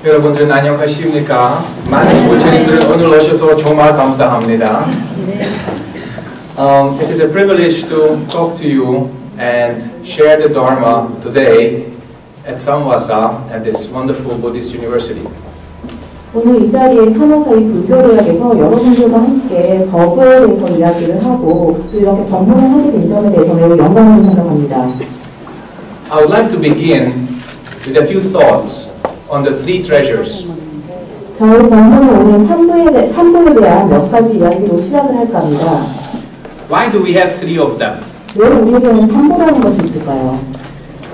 여러분들은 안녕하십니까? 많은 부처님들은 오늘 오셔서 정말 감사합니다. It is a privilege to talk to you and share the Dharma today at Samvasa at this wonderful Buddhist university. 오늘 이 자리에 사마사이 불교대학에서 여러분들과 함께 법에 대해서 이야기를 하고 또 이렇게 법문을 하게 된 점에 대해서 매우 영광을 생각합니다. I would like to begin with a few thoughts on the three treasures. 저희 법문은 오늘 3부에 대한 몇 가지 이야기로 시작을 할까 합니다. Why do we have three of them? 왜 우리에게는 3부라는 것이 있을까요?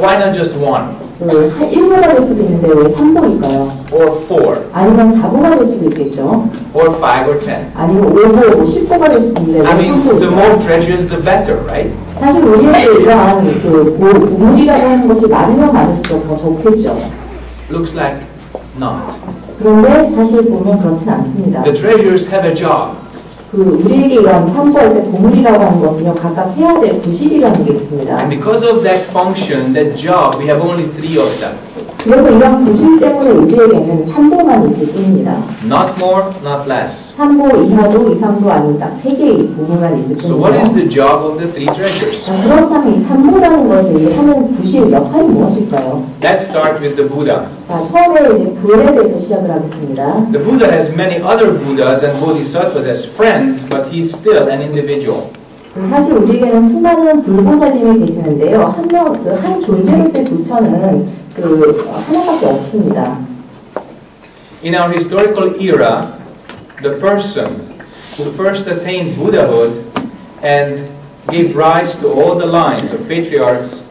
Why not just one? 1부가 될 수도 있는데 왜 3부일까요? Or four? 아니면 4부가 될 수도 있겠죠. Or 5 or 10? 아니면 5부, 10부가 될 수도 있는데 I 왜 mean, 3부일까요? the more treasures, the better, right? 사실 우리에게 이러한 보물이라고 하는 것이 많으면 많을수록 더 좋겠죠. Looks like not. 그런데 사실 보면 그렇진 않습니다. The treasures have a job. 우리에게 이런 참고할 때 보물이라고 하는 것은요, 각각 해야 될 부실이라는 게 있습니다. And because of that function, that job, we have only three of them. 그래서 이런 부실 때문에 우리에게는 3부만 있을 뿐입니다. Not more, not less. 3부 이하도 2, 3부 아닌 딱 3개의 보물만 있을 뿐이죠. So what is the job of the three treasures? 그렇다면 이 3부라는 것을 하는 부실 역할이 무엇일까요? Let's start with the Buddha. 자, 처음에 이제 불에 대해서 시작을 하겠습니다. The Buddha has many other Buddhas and Bodhisattvas as friends, but he's still an individual. 사실 우리에게는 수많은 불보살님이 계시는데요. 한 존재로서의 부처는 하나밖에 없습니다. In our historical era, the person who first attained Buddhahood and gave rise to all the lines of patriarchs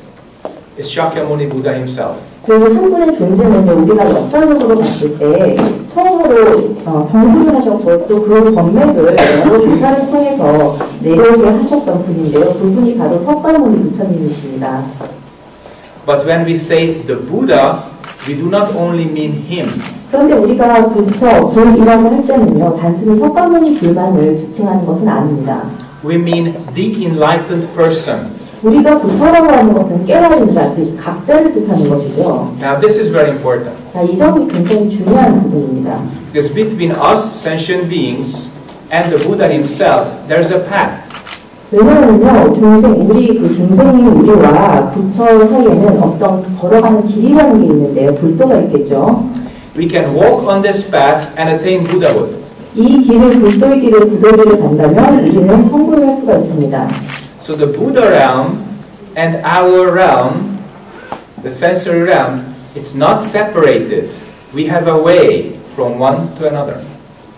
is Shakyamuni Buddha himself. 한 분의 존재는요, 우리가 역사적으로 봤을 때 처음으로 성불을 하셨고 또 그 법맥을 여러 조사를 통해서 내려오게 하셨던 분인데요. 그분이 바로 석가모니 부처님이십니다. But when we say the Buddha, we do not only mean him. 그런데 우리가 불이라고 할 때는요, 단순히 석가모니 불만을 지칭하는 것은 아닙니다. We mean the enlightened person. 우리가 부처라고 하는 것은 깨달은 자, 즉 각자를 뜻하는 것이죠. Now this is very important. 자, 이 점이 굉장히 중요한 부분입니다. Because between us sentient beings and the Buddha himself, there's a path. 왜냐하면요, 중생인 우리와 부처 사이에는 어떤 걸어가는 길이라는 게 있는데요, 불도가 있겠죠. We can walk on this path and attain Buddhahood. 이 길을 불도의 길을 부도기를 간다면 우리는 성불을 할 수가 있습니다. So the Buddha realm and our realm, the sensory realm, it's not separated. We have a way from one to another.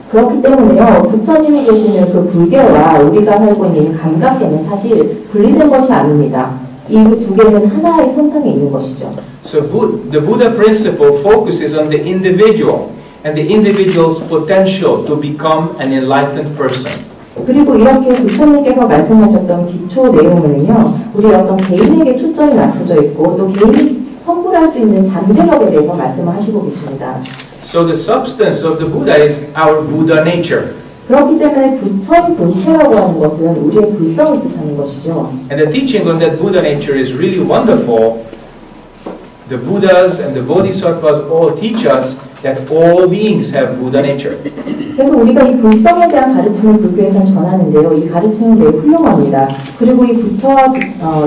그렇기 때문에요, 부처님이 계시는 그 불계와 우리가 살고 있는 감각계는 사실 분리된 것이 아닙니다. 이 두 개는 하나의 선상에 있는 것이죠. So the Buddha principle focuses on the individual and the individual's potential to become an enlightened person. 그리고 이렇게 부처님께서 말씀하셨던 기초 내용은요, 우리 어떤 개인에게 초점이 맞춰져 있고 또 개인이 성불할 수 있는 잠재력에 대해서 말씀을 하시고 계십니다. So the substance of the Buddha is our Buddha nature. 그렇기 때문에 부처의 본체라고 하는 것은 우리의 불성을 뜻하는 것이죠. And the teaching on that Buddha nature is really wonderful. The Buddhas and the Bodhisattvas all teach us that all beings have Buddha nature. 그래서 우리가 이 불성에 대한 가르침을 불교에서는 전하는데요. 이 가르침은 매우 훌륭합니다. 그리고 이 부처와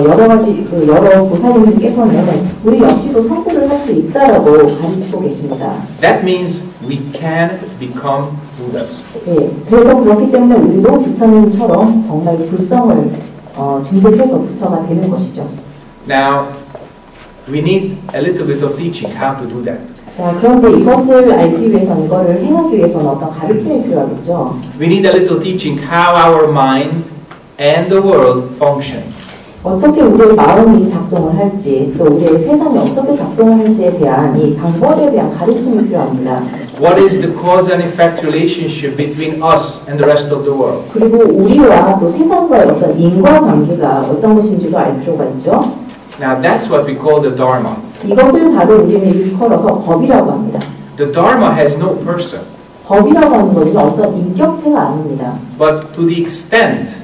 여러 보살님들께서는 우리 역시도 성불을 할 수 있다라고 가르치고 계십니다. That means we can become Buddhas. 네, 그래서 그렇기 때문에 우리도 부처님처럼 정말 불성을 증득해서 부처가 되는 것이죠. Now, we need a little bit of teaching how to do that. 자, 그런데 이것을 알기 위해서는, 이거를 행하기 위해서는 어떤 가르침이 필요하겠죠. We need a little teaching how our mind and the world function. 어떻게 우리의 마음이 작동을 할지, 또 우리의 세상이 어떻게 작동을 할지에 대한 이 방법에 대한 가르침이 필요합니다. What is the cause and effect relationship between us and the rest of the world? 그리고 우리와 또 세상과의 어떤 인과관계가 어떤 것인지도 알 필요가 있죠. Now that's what we call the Dharma. 이것을 바로 우리는 일컬어서 법이라고 합니다. The Dharma has no person. 법이라고 하는 것은 어떤 인격체가 아닙니다. But to the extent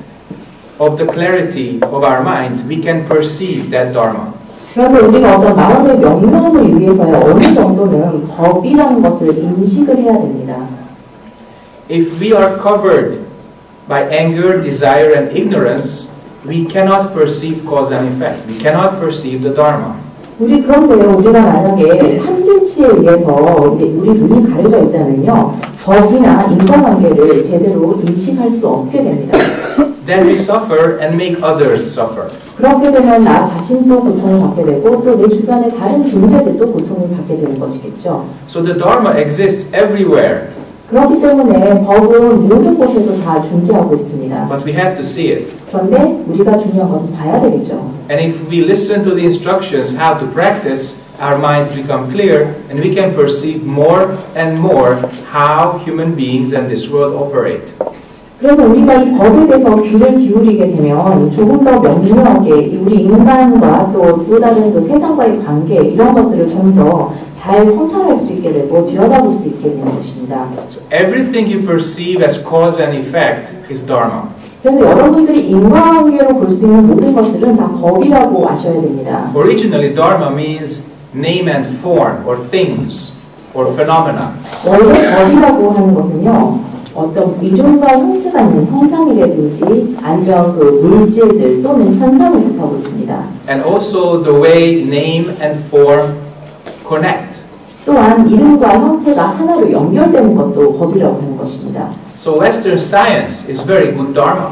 of the clarity of our minds, we can perceive that Dharma. 그런데 우리가 어떤 마음의 명령을 위해서야 어느 정도는 법이라는 것을 인식을 해야 됩니다. If we are covered by anger, desire, and ignorance, we cannot perceive cause and effect. We cannot perceive the Dharma. 그런데요, 우리가 만약에 탐진치에 의해서 우리 눈이 가려져 있다면요, 법이나 인과관계를 제대로 인식할 수 없게 됩니다. Then we suffer and make others suffer. 그렇게 되면 나 자신도 고통을 받게 되고 또 내 주변의 다른 존재들도 고통을 받게 되는 것이겠죠. So the Dharma exists everywhere. 그렇기 때문에 법은 모든 곳에도 다 존재하고 있습니다. But we have to see it. 그런데 우리가 중요한 것은 봐야 되겠죠. And if we listen to the instructions how to practice, our minds become clear and we can perceive more and more how human beings and this world operate. 그래서 우리가 이 법에 대해서 귀를 기울이게 되면 조금 더 명료하게 우리 인간과 또 다른 그 세상과의 관계 이런 것들을 좀 더 잘 성찰할 수 있게 되고 들여다볼 수 있게 되는 것입니다. So everything you perceive as cause and effect is Dharma. 그래서 여러분들이 인과관계로 볼 수 있는 모든 것들은 다 법이라고 아셔야 됩니다. Originally, Dharma means name and form, or things, or phenomena. 원래 법이라고 하는 것은요, 어떤 이종과 형체가 있는 형상이라든지 아니면 그 물질들 또는 현상을 뜻하고 있습니다. And also the way name and form connect. 또한 이름과 형태가 하나로 연결되는 것도 법이라고 하는 것입니다. So Western science is very good Dharma.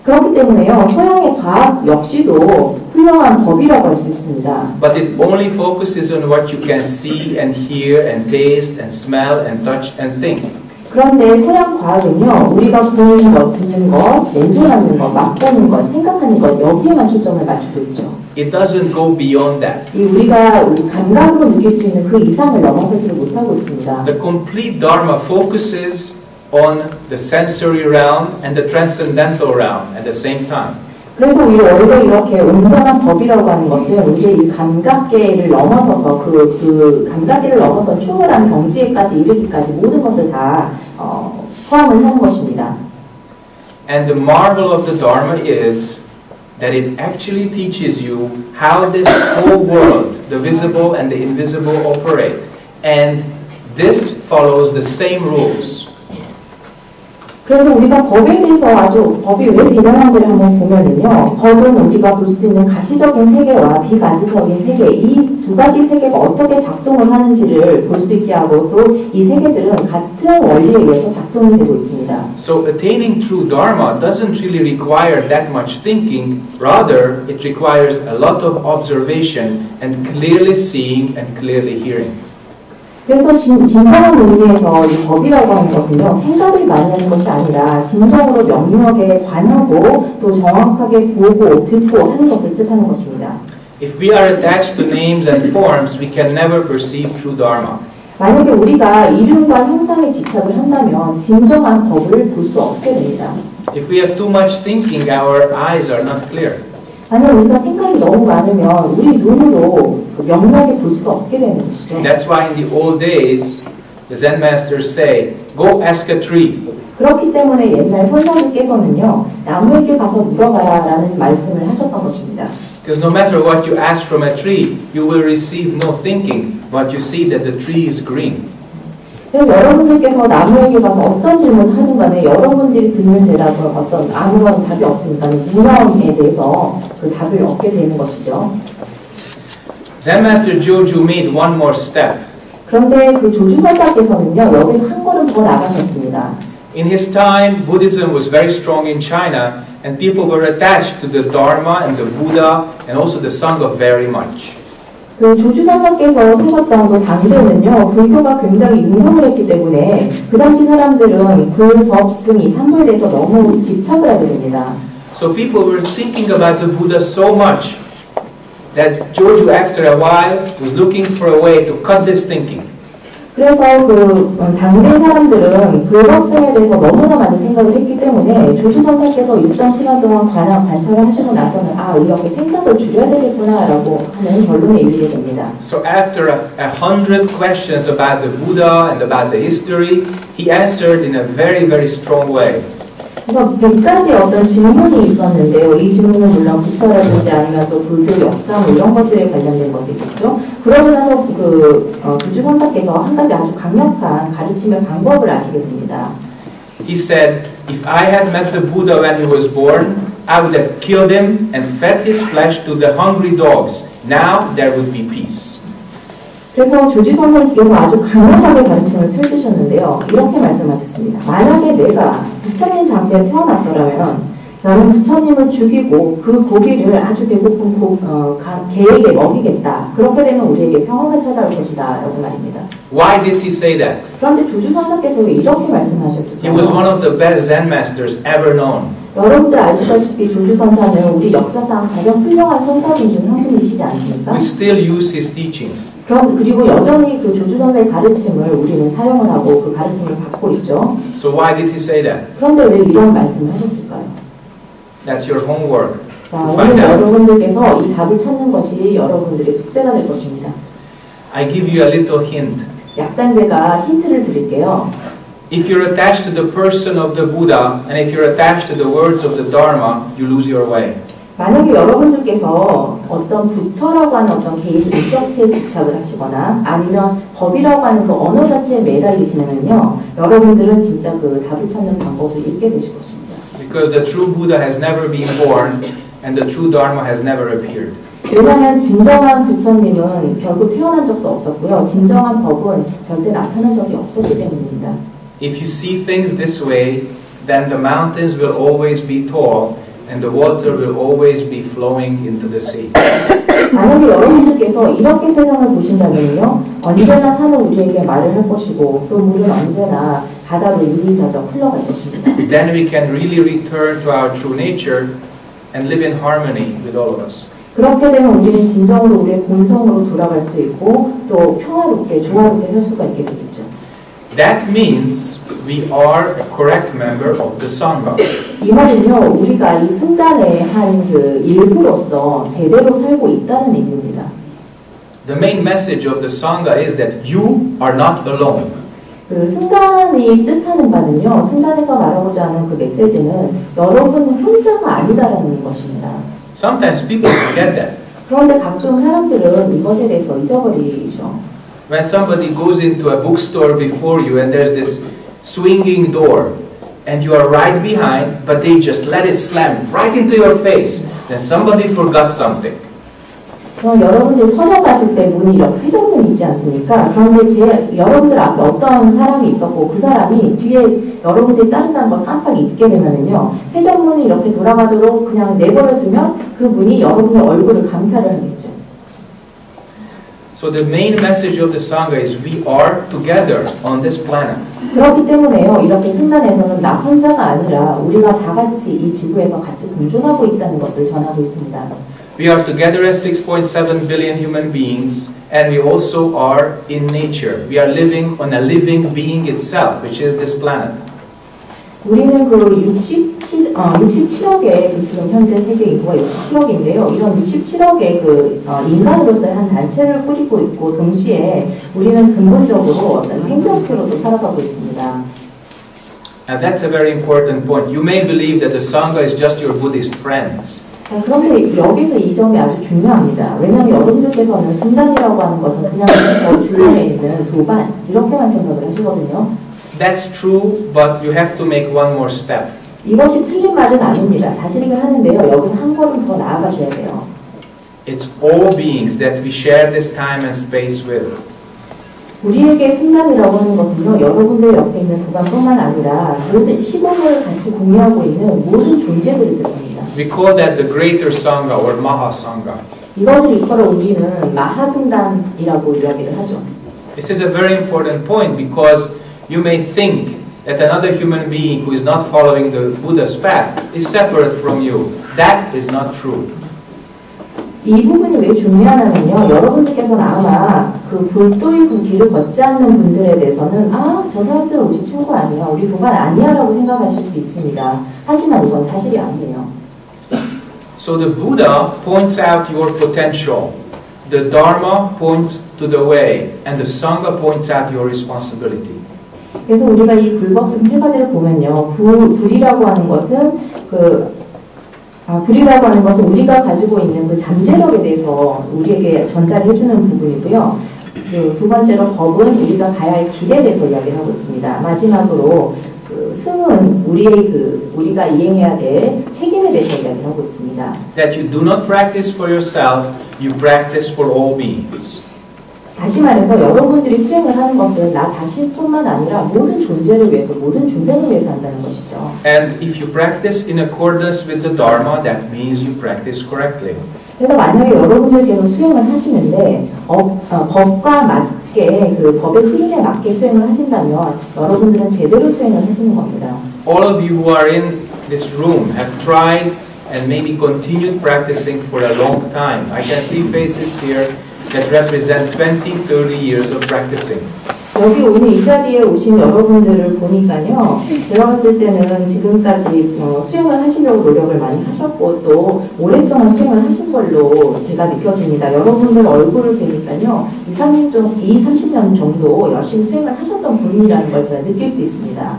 그렇기 때문에요, 서양의 과학 역시도 훌륭한 법이라고 할 수 있습니다. But it only focuses on what you can see and hear and taste and smell and touch and think. 그런데 서양 과학은요, 우리가 보는 것, 듣는 것, 냄새 맡는 것, 맛보는 것, 생각하는 것 여기에만 초점을 맞추고 있죠. It doesn't go beyond that. 우리가 감각으로 느낄 수 있는 그 이상을 넘어서지를 못하고 있습니다. The complete Dharma focuses on the sensory realm and the transcendental realm at the same time. 그래서 원래 이렇게 온전한 법이라고 하는 것은 우리의 이 감각계를 넘어서서 그 감각계를 넘어서 초월한 경지에까지 이르기까지 모든 것을 다 포함을 하는 것입니다. And the marvel of the Dharma is that it actually teaches you how this whole world, the visible and the invisible, operate. And this follows the same rules. 그래서 우리가 법에 대해서 아주 법이 왜 대단한지를 한번 보면은요, 법은 우리가 볼 수 있는 가시적인 세계와 비가시적인 세계, 이 두 가지 세계가 어떻게 작동을 하는지를 볼 수 있게 하고 또 이 세계들은 같은 원리에 의해서 작동이 되고 있습니다. So attaining true Dharma doesn't really require that much thinking, rather it requires a lot of observation and clearly seeing and clearly hearing. 그래서 진정한 의미에서 이 법이라고 하는 것은요, 생각을 많이 하는 것이 아니라 진정으로 명료하게 관하고 또 정확하게 보고 듣고 하는 것을 뜻하는 것입니다. If we are attached to names and forms, we can never perceive true Dharma. 만약에 우리가 이름과 형상에 집착을 한다면 진정한 법을 볼 수 없게 됩니다. If we have too much thinking, our eyes are not clear. 만약 우리가 생각이 너무 많으면 우리 눈으로 명료하게 볼 수가 없게 되는 것이죠. That's why in the old days, the Zen masters say, go ask a tree. 그렇기 때문에 옛날 선사들께서는요, 나무에게 가서 물어봐라라는 말씀을 하셨던 것입니다. Because no matter what you ask from a tree, you will receive no thinking, but you see that the tree is green. 여러분들께서 나무에게 가서 어떤 질문을 하는 간에 여러분들이 듣는 대답은 어떤 아무런 답이 없으니까 무너움에 대해서 그 답을 얻게 되는 것이죠. Zen Master Joju made one more step. 그런데 그 조주선사께서는요, 여기서 한 걸음 더 나가셨습니다. In his time, Buddhism was very strong in China, and people were attached to the Dharma and the Buddha and also the Sangha very much. 그 조주선사께서 사셨던 그 당대는요, 불교가 굉장히 융성을 했기 때문에 그 당시 사람들은 불법, 승, 삼부에 대해서 너무 집착을 하게 됩니다. So people were thinking about the Buddha so much that Joju, after a while, was looking for a way to cut this thinking. 그래서 그 당대 사람들은 불법성에 대해서 너무나 많은 생각을 했기 때문에 조주선사께서 일정 시간 동안 관찰을 하시고 나서는 이렇게 생각을 줄여야 되겠구나라고 하는 결론에 이르게 됩니다. So after 100 questions about the Buddha and about the history, he answered in a very, very strong way. 그래서 100가지 어떤 질문이 있었는데요. 이 질문은 물론 부처라든지 아니면 또 불교 역사 뭐 이런 것들에 관련된 것들이겠죠. 그러고 나서 주주선사께서 한 가지 아주 강력한 가르침의 방법을 아시게 됩니다. He said, if I had met the Buddha when he was born, I would have killed him and fed his flesh to the hungry dogs. Now there would be peace. 그래서 조지선생께서 아주 강력하게 가르침을 펼치셨는데요. 이렇게 말씀하셨습니다. 만약에 내가 부처님 당대에 태어났더라면 나는 부처님을 죽이고 그 고기를 아주 배고픈 개에게 먹이겠다. 그렇게 되면 우리에게 평화가 찾아올 것이다. 라고 말입니다. Why did he say that? 그런데 조주선사께서 왜 이렇게 말씀하셨을까요? He was one of the best Zen masters ever known. 여러분들 아시다시피 조주선사는 우리 역사상 가장 훌륭한 선사분 중 한 분이시지 않습니까? We still use his teaching. 그리고 여전히 그 조주선사의 가르침을 우리는 사용을 하고 그 가르침을 받고 있죠. So why did he say that? 그런데 왜 이런 말씀을 하셨을까요? That's your homework. 자, 오늘 여러분들께서 이 답을 찾는 것이 여러분들의 숙제가 될 것입니다. I give you a little hint. 약간 제가 힌트를 드릴게요. If you're attached to the person of the Buddha and if you're attached to the words of the Dharma, you lose your way. 만약에 여러분들께서 어떤 부처라고 하는 어떤 개인 인격체에 집착을 하시거나 아니면 법이라고 하는 그 언어 자체에 매달리시면요, 여러분들은 진짜 그 답을 찾는 방법을 잃게 되실 것입니다. Because the true Buddha has never been born and the true Dharma has never appeared. 왜냐하면 진정한 부처님은 결국 태어난 적도 없었고요. 진정한 법은 절대 나타난 적이 없었기 때문입니다. If you see things this way, then the mountains will always be tall and the water will always be flowing into the sea. 만약에 여러분들께서 이렇게 세상을 보신다면요, 언제나 산은 우리에게 말을 할 것이고 또 물은 언제나 바다로 유리자적 흘러갈 것입니다. Then we can really return to our true nature and live in harmony with all of us. 그렇게 되면 우리는 진정으로 우리의 본성으로 돌아갈 수 있고 또 평화롭게 조화롭게 살 수가 있게 되겠죠. That means we are a correct member of the Sangha. 이 말은요, 우리가 이 승단의 한 그 일부로서 제대로 살고 있다는 의미입니다. The main message of the Sangha is that you are not alone. 그 승단이 뜻하는 바는요, 승단에서 말하고자 하는 그 메시지는 여러분은 혼자가 아니다라는 것입니다. Sometimes people forget that. 그런데 각종 사람들은 이것에 대해서 잊어버리죠. When somebody goes into a bookstore before you and there's this swinging door and you are right behind, but they just let it slam right into your face, then somebody forgot something. 여러분들 서점 가실 때 문이 이렇게 회전문이 있지 않습니까? 그런데 여러분들 앞에 어떤 사람이 있었고 그 사람이 뒤에 여러분들이 따른다는 걸 깜빡 잊게 되면은요, 회전문이 이렇게 돌아가도록 그냥 내버려 두면 그 문이 여러분의 얼굴을 강타를 하겠죠. So the main message of the Sangha is we are together on this planet. 그렇기 때문에요, 이렇게 승단에서는 나 혼자가 아니라 우리가 다 같이 이 지구에서 같이 공존하고 있다는 것을 전하고 있습니다. We are together as 6.7 billion human beings, and we also are in nature. We are living on a living being itself, which is this planet. 우리는 그 67억의 그 지금 현재 세계 인구가 67억인데요. 이런 67억의 그 인간으로서의 한 단체를 꾸리고 있고 동시에 우리는 근본적으로 어떤 생명체로도 살아가고 있습니다. And that's a very important point. You may believe that the Sangha is just your Buddhist friends. 그런데 여기서 이 점이 아주 중요합니다. 왜냐하면 여러분들께서는 승단이라고 하는 것은 그냥 저 주변에 있는 소반 이렇게만 생각을 하시거든요. That's true, but you have to make one more step. 이것이 틀린 말은 아닙니다. 사실이긴 하는데요. 여기서 한 걸음 더 나아가셔야 돼요. It's all beings that we share this time and space with. 우리에게 승단이라고 하는 것은요, 여러분들 옆에 있는 도반뿐만 아니라 모든 시공을 같이 공유하고 있는 모든 존재들이 들어갑니다. We call that the Greater Sangha or Mahasangha. 이것을 일컬어 우리는 마하승단이라고 이야기를 하죠. This is a very important point because you may think that another human being who is not following the Buddha's path is separate from you. That is not true. 이 부분이 왜 중요하냐면요, 여러분들께서는 아마 그 불도의 그 길을 걷지 않는 분들에 대해서는 저 사람들은 우리 친구 아니야, 우리 도반 아니야 라고 생각하실 수 있습니다. 하지만 이건 사실이 아니에요. So the Buddha points out your potential, the Dharma points to the way, and the Sangha points out your responsibility. 그래서 우리가 이 불법성 세 가지를 보면요, 불이라고 하는 것은 불이라고 하는 것은 우리가 가지고 있는 그 잠재력에 대해서 우리에게 전달해주는 부분이고요. 두 번째로 법은 우리가 가야 할 길에 대해서 이야기를 하고 있습니다. 마지막으로 승은 우리가 이행해야 될 책임에 대해서 이야기를 하고 있습니다. That you do not practice for yourself, you practice for all beings. 다시 말해서 여러분들이 수행을 하는 것은 나 자신뿐만 아니라 모든 존재를 위해서, 모든 중생을 위해서 한다는 것이죠. And if you practice in accordance with the Dharma, that means you practice correctly. 그래서 만약에 여러분들께서 수행을 하시는데 법과 맞게 그 법의 흐름에 맞게 수행을 하신다면 여러분들은 제대로 수행을 하시는 겁니다. All of you who are in this room have tried and maybe continued practicing for a long time. I can see faces here that represent 20, 30 years of practicing. 여기 오늘 이 자리에 오신 여러분들을 보니까요, 제가 봤을 때는 지금까지 수행을 하시려고 노력을 많이 하셨고 또 오랫동안 수행을 하신 걸로 제가 느껴집니다. 여러분들 얼굴을 보니까요, 30년 정도 열심히 수행을 하셨던 분이라는 걸 제가 느낄 수 있습니다.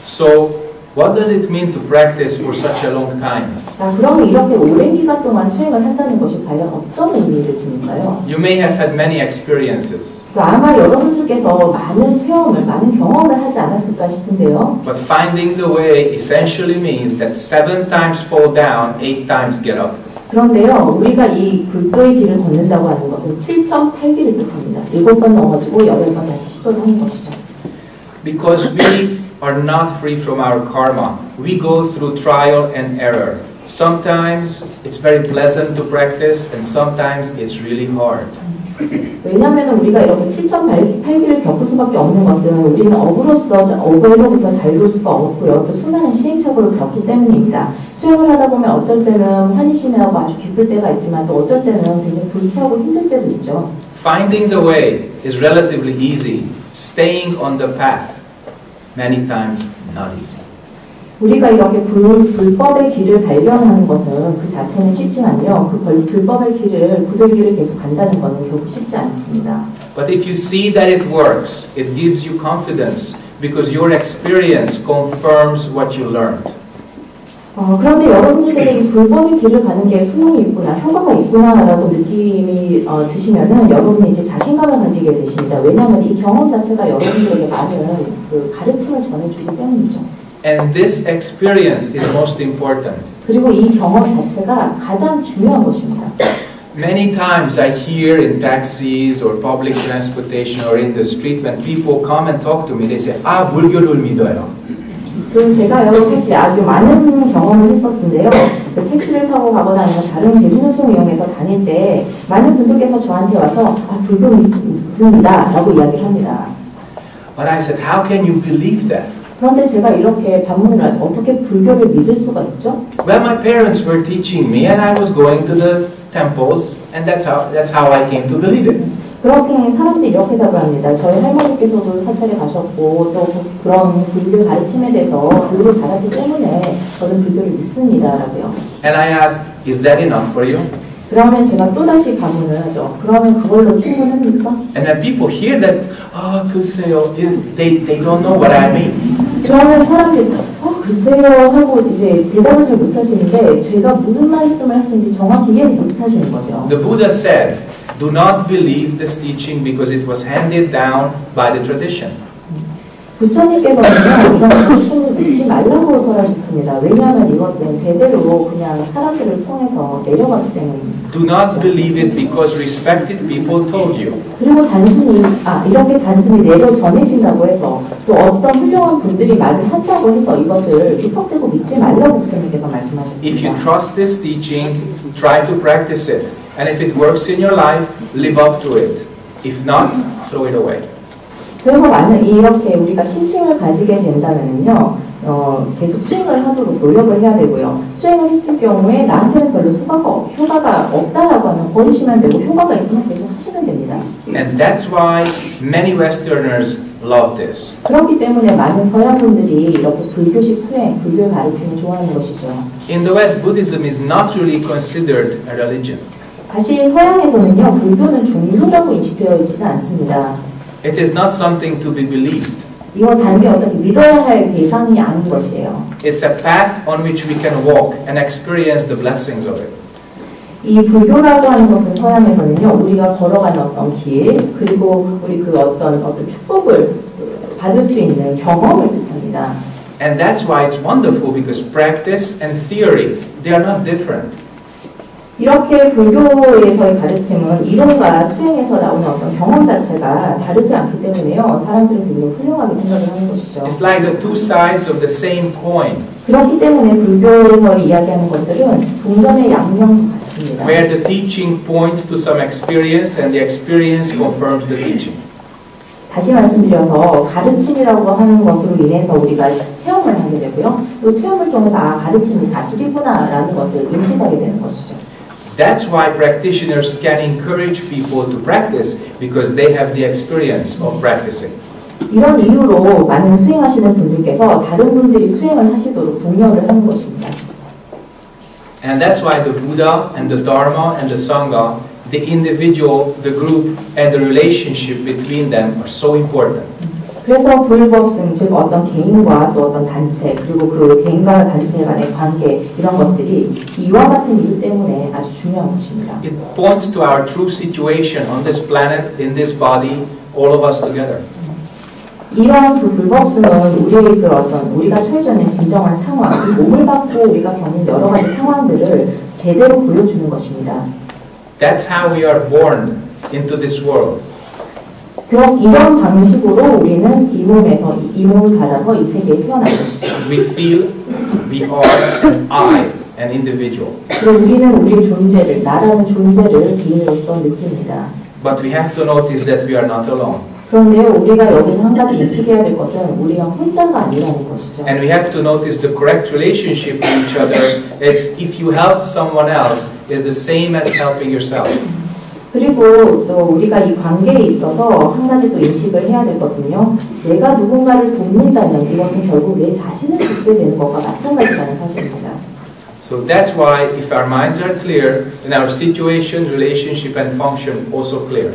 So, what does it mean to practice for such a long time? 자, 그러면 이렇게 오랜 기간 동안 수행을 한다는 것이 과연 어떤 의미를 지닐까요? You may have had many experiences. 아마 여러분들께서 많은 체험을, 많은 경험을 하지 않았을까 싶은데요. But finding the way essentially means that 7 times fall down, 8 times get up. 그런데요, 우리가 이 불도의 길을 걷는다고 하는 것은 7.8기를 뜻합니다. 7번 넘어지고 8번 다시 시도를 하는 것이죠. Because we are not free from our karma. We go through trial and error. Sometimes it's very pleasant to practice and sometimes it's really hard. 왜냐하면 우리가 이렇게 7.8기를 겪을 수밖에 없는 것은 우리는 업에서부터 자유로울 수가 없고요. 또 수많은 시행착오를 겪기 때문입니다. 수행을 하다 보면 어쩔 때는 환희심이 나고 아주 기쁠 때가 있지만 또 어쩔 때는 굉장히 불쾌하고 힘들 때도 있죠. Finding the way is relatively easy. Staying on the path, many times not easy. 우리가 이렇게 불법의 길을 발견하는 것은 그 자체는 쉽지만요. 그 불법의 길을, 불의 길을 계속 간다는 것은 결국 쉽지 않습니다. But if you see that it works, it gives you confidence because your experience confirms what you learned. 그런데 여러분들에게 이 불법의 길을 가는 게 소용이 있구나, 효과가 있구나라고 느낌이 드시면은 여러분이 이제 자신감을 가지게 되십니다. 왜냐하면 이 경험 자체가 여러분들에게 많은 그 가르침을 전해주기 때문이죠. And this experience is most important. 그리고 이 경험 자체가 가장 중요한 것입니다. Many times I hear in taxis or public transportation or in the street when people come and talk to me, they say, 아, 불교를 믿어요. 제가요, 사실 아주 많은 경험을 했었는데요. 택시를 타고 가거나 아니면 다른 대중교통을 이용해서 다닐 때 많은 분들께서 저한테 와서 불교 믿습니다 라고 이야기를 합니다. But I said, how can you believe that? 그런데 제가 이렇게 반문을 하죠. 어떻게 불교를 믿을 수가 있죠? Well, my parents were teaching me and I was going to the temples and that's how I came to believe it. 그렇게 사람들이 이렇게 답합니다. 저희 할머니께서도 사찰에 가셨고 또 그런 불교 가르침에 대해서 교육을 받았기 때문에 저는 불교를 믿습니다라고요. And I asked, is that enough for you? 그러면 제가 또다시 반문을 하죠. 그러면 그걸로 충분합니까? And then people hear that, 글쎄요, they don't know what I mean. 그러면 사람들이 글쎄요 하고 이제 대답을 잘 못하시는데 제가 무슨 말씀을 하시는지 정확히 이해 못하시는 거죠. The Buddha said, do not believe this teaching because it was handed down by the tradition. 부처님께서는요, 이런 가르침을 믿지 말라고 설하셨습니다. 왜냐하면 이것은 제대로 그냥 사람들을 통해서 내려갔기 때문입니다. Do not believe it because respected people told you. 그리고 이렇게 단순히 내려 전해진다고 해서 또 어떤 훌륭한 분들이 말을 한다고 해서 이것을 삐걱대고 믿지 말라고 부처님께서 말씀하셨습니다. If you trust this teaching, try to practice it. And if it works in your life, live up to it. If not, throw it away. 그래서 만약 이렇게 우리가 신심을 가지게 된다면요, 계속 수행을 하도록 노력을 해야 되고요. 수행을 했을 경우에 나한테는 별로 효과가 없다라고 하면 버리시면 되고 효과가 있으면 계속 하시면 됩니다. And that's why many Westerners love this. 그렇기 때문에 많은 서양 분들이 이렇게 불교식 수행, 불교 가르침을 좋아하는 것이죠. In the West, Buddhism is not really considered a religion. 사실 서양에서는요, 불교는 종교라고 인식되어 있지는 않습니다. It is not something to be believed. 이건 단지 어떤 믿어야 할 대상이 아닌 것이에요. It's a path on which we can walk and experience the blessings of it. 이 불교라고 하는 것은 서양에서는요, 우리가 걸어가는 어떤 길, 그리고 우리 그 어떤 축복을 받을 수 있는 경험을 뜻합니다. And that's why it's wonderful because practice and theory, they are not different. 이렇게 불교에서의 가르침은 이론과 수행에서 나오는 어떤 경험 자체가 다르지 않기 때문에요. 사람들은 굉장히 훌륭하게 생각을 하는 것이죠. It's like the two sides of the same coin. 그렇기 때문에 불교에서 이야기하는 것들은 동전의 양면 같습니다. Where the teaching points to some experience and the experience confirms the teaching. 다시 말씀드려서 가르침이라고 하는 것으로 인해서 우리가 체험을 하게 되고요. 또 체험을 통해서 아, 가르침이 사실이구나라는 것을 인식하게 되는 것이죠. That's why practitioners can encourage people to practice because they have the experience of practicing. 이런 이유로 많은 수행하시는 분들께서 다른 분들이 수행을 하시도록 독려를 하는 것입니다. And that's why the Buddha and the Dharma and the Sangha, the individual, the group, and the relationship between them are so important. 그래서 불법승, 즉 어떤 개인과 또 어떤 단체, 그리고 그 개인과 단체 간의 관계 이런 것들이 이와 같은 이유 때문에 아주 중요한 것입니다. It points to our true situation on this planet, in this body, all of us together. 이러한 그 불법승은 우리의 그 어떤 우리가 처해져 있는 진정한 상황, 그 몸을 갖고 우리가 겪는 여러 가지 상황들을 제대로 보여주는 것입니다. That's how we are born into this world. 그럼 이런 방식으로 우리는 이 몸에서 이 몸을 받아서 이 세계에 태어난 것이죠. We feel we are I, an individual. 그럼 우리는 우리의 존재를, 나라는 존재를 개인으로서 느낍니다. But we have to notice that we are not alone. 그런데 우리가 여기서 한 가지 인식해야 될 것은 우리가 혼자가 아니라는 것이죠. And we have to notice the correct relationship with each other. That if you help someone else, is the same as helping yourself. 그리고 또 우리가 이 관계에 있어서 한 가지 또 인식을 해야 될 것은요. 내가 누군가를 돕는다면 이것은 결국 내 자신을 돕게 되는 것과 마찬가지라는 사실입니다. So that's why if our minds are clear, then our situation, relationship and function also clear.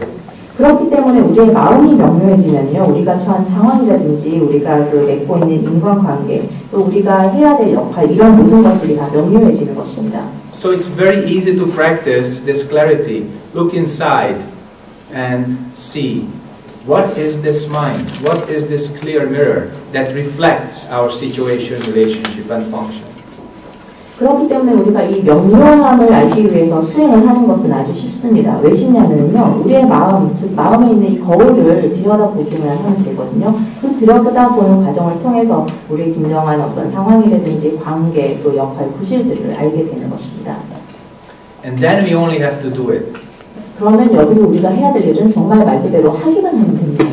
그렇기 때문에 우리의 마음이 명료해지면요. 우리가 처한 상황이라든지 우리가 그 맺고 있는 인간관계 또 우리가 해야 될 역할 이런 모든 것들이 다 명료해지는 것입니다. So it's very easy to practice this clarity. Look inside and see what is this mind? What is this clear mirror that reflects our situation, relationship and function? 그렇기 때문에 우리가 이 명료함을 알기 위해서 수행을 하는 것은 아주 쉽습니다. 왜 쉽냐면요. 우리의 마음, 즉 마음에 있는 이 거울을 들여다보기만 하면 되거든요. 그 들여다보는 과정을 통해서 우리의 진정한 어떤 상황이라든지 관계, 또 역할, 구실들을 알게 되는 것입니다. And then we only have to do it. 그러면 여기서 우리가 해야 될 일은 정말 말 그대로 하기만 하면 됩니다.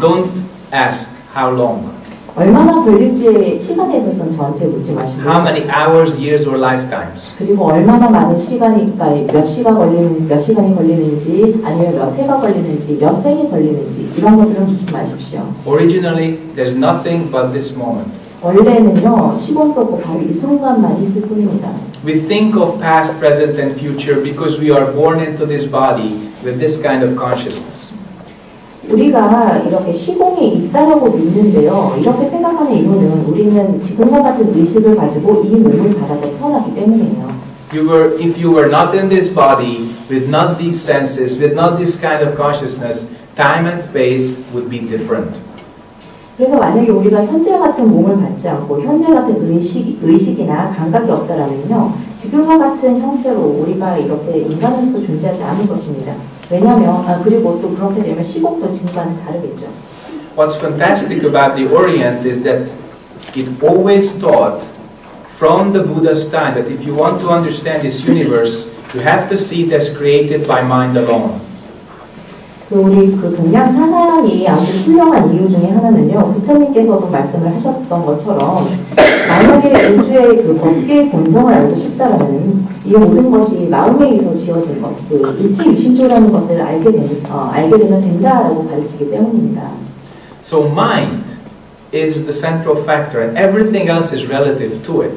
Don't ask how long. 얼마나 걸릴지의 시간에 대해서는 저한테 묻지 마시고 How many hours, years or lifetimes. 그리고 얼마나 많은 시간이니까 몇 시간이 걸리는지 아니면 몇 해가 걸리는지 몇 생이 걸리는지 이런 것들은 묻지 마십시오. Originally, there's nothing but this moment. 원래는요 시간도 없고 바로 이 순간만 있을 뿐입니다. We think of past, present and future because we are born into this body with this kind of consciousness. 우리가 이렇게 시공이 있다라고 믿는데요. 이렇게 생각하는 이유는 우리는 지금과 같은 의식을 가지고 이 몸을 받아서 태어나기 때문이에요. If you were not in this body, with not these senses, with not this kind of consciousness, time and space would be different. 그래서 만약에 우리가 현재 같은 몸을 받지 않고 현재 같은 의식이나 감각이 없다라면요. 지금과 같은 형태로 우리가 이렇게 인간으로서 존재하지 않을 것입니다. 왜냐하면 그리고 또 그렇게 되면 시공도 지금과는 다르겠죠. What's fantastic about the Orient is that it always taught from the Buddha's time that if you want to understand this universe, you have to see it as created by mind alone. 우리 그 동양 사상이 아주 훌륭한 이유 중에 하나는요. 부처님께서도 말씀을 하셨던 것처럼 만약에 우주의 그 법계의 본성을 알고 싶다라면 이 모든 것이 마음에 의해서 지어진 것, 그 일체유심조라는 것을 알게 되면 된다라고 가르치기 때문입니다. So mind is the central factor, and everything else is relative to it.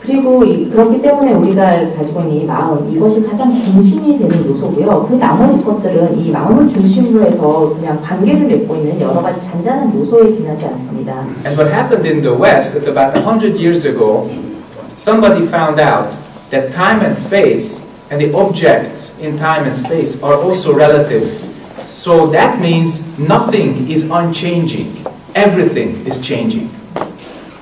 그리고 그렇기 때문에 우리가 가지고 있는 이 마음, 이것이 가장 중심이 되는 요소고요. 그 나머지 것들은 이 마음을 중심으로 해서 그냥 관계를 맺고 있는 여러 가지 잔잔한 요소에 지나지 않습니다. And what happened in the West that about 100 years ago, somebody found out that time and space and the objects in time and space are also relative. So that means nothing is unchanging. Everything is changing.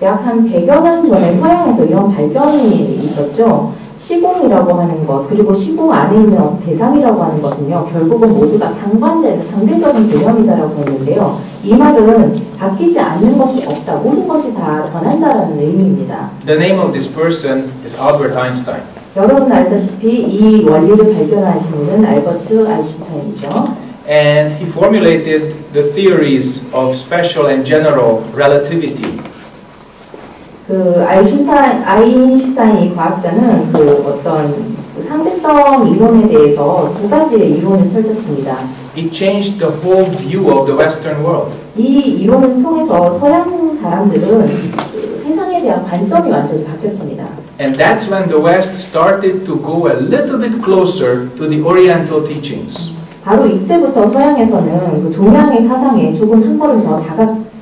약 한 100여 년 전에 서양에서 이런 발견이 있었죠. 시공이라고 하는 것, 그리고 시공 안에 있는 대상이라고 하는 것은요, 결국은 모두가 상반된 상대적인 개념이다라고 했는데요. 이 말은 바뀌지 않는 것이 없다, 모든 것이 다 변한다라는 의미입니다. The name of this person is Albert Einstein. 여러분 알다시피 이 원리를 발견하신 분은 알버트 아인슈타인이죠. And he formulated the theories of special and general relativity. 그 아인슈타인 이 과학자는 그 어떤 상대성 이론에 대해서 두 가지의 이론을 펼쳤습니다. It changed the whole view of the Western world. 이 이론을 통해서 서양 사람들은 그 세상에 대한 관점이 완전히 바뀌었습니다. And that's when the West started to go a little bit closer to the Oriental teachings. 바로 이때부터 서양에서는 그 동양의 사상에 조금 한 걸음 더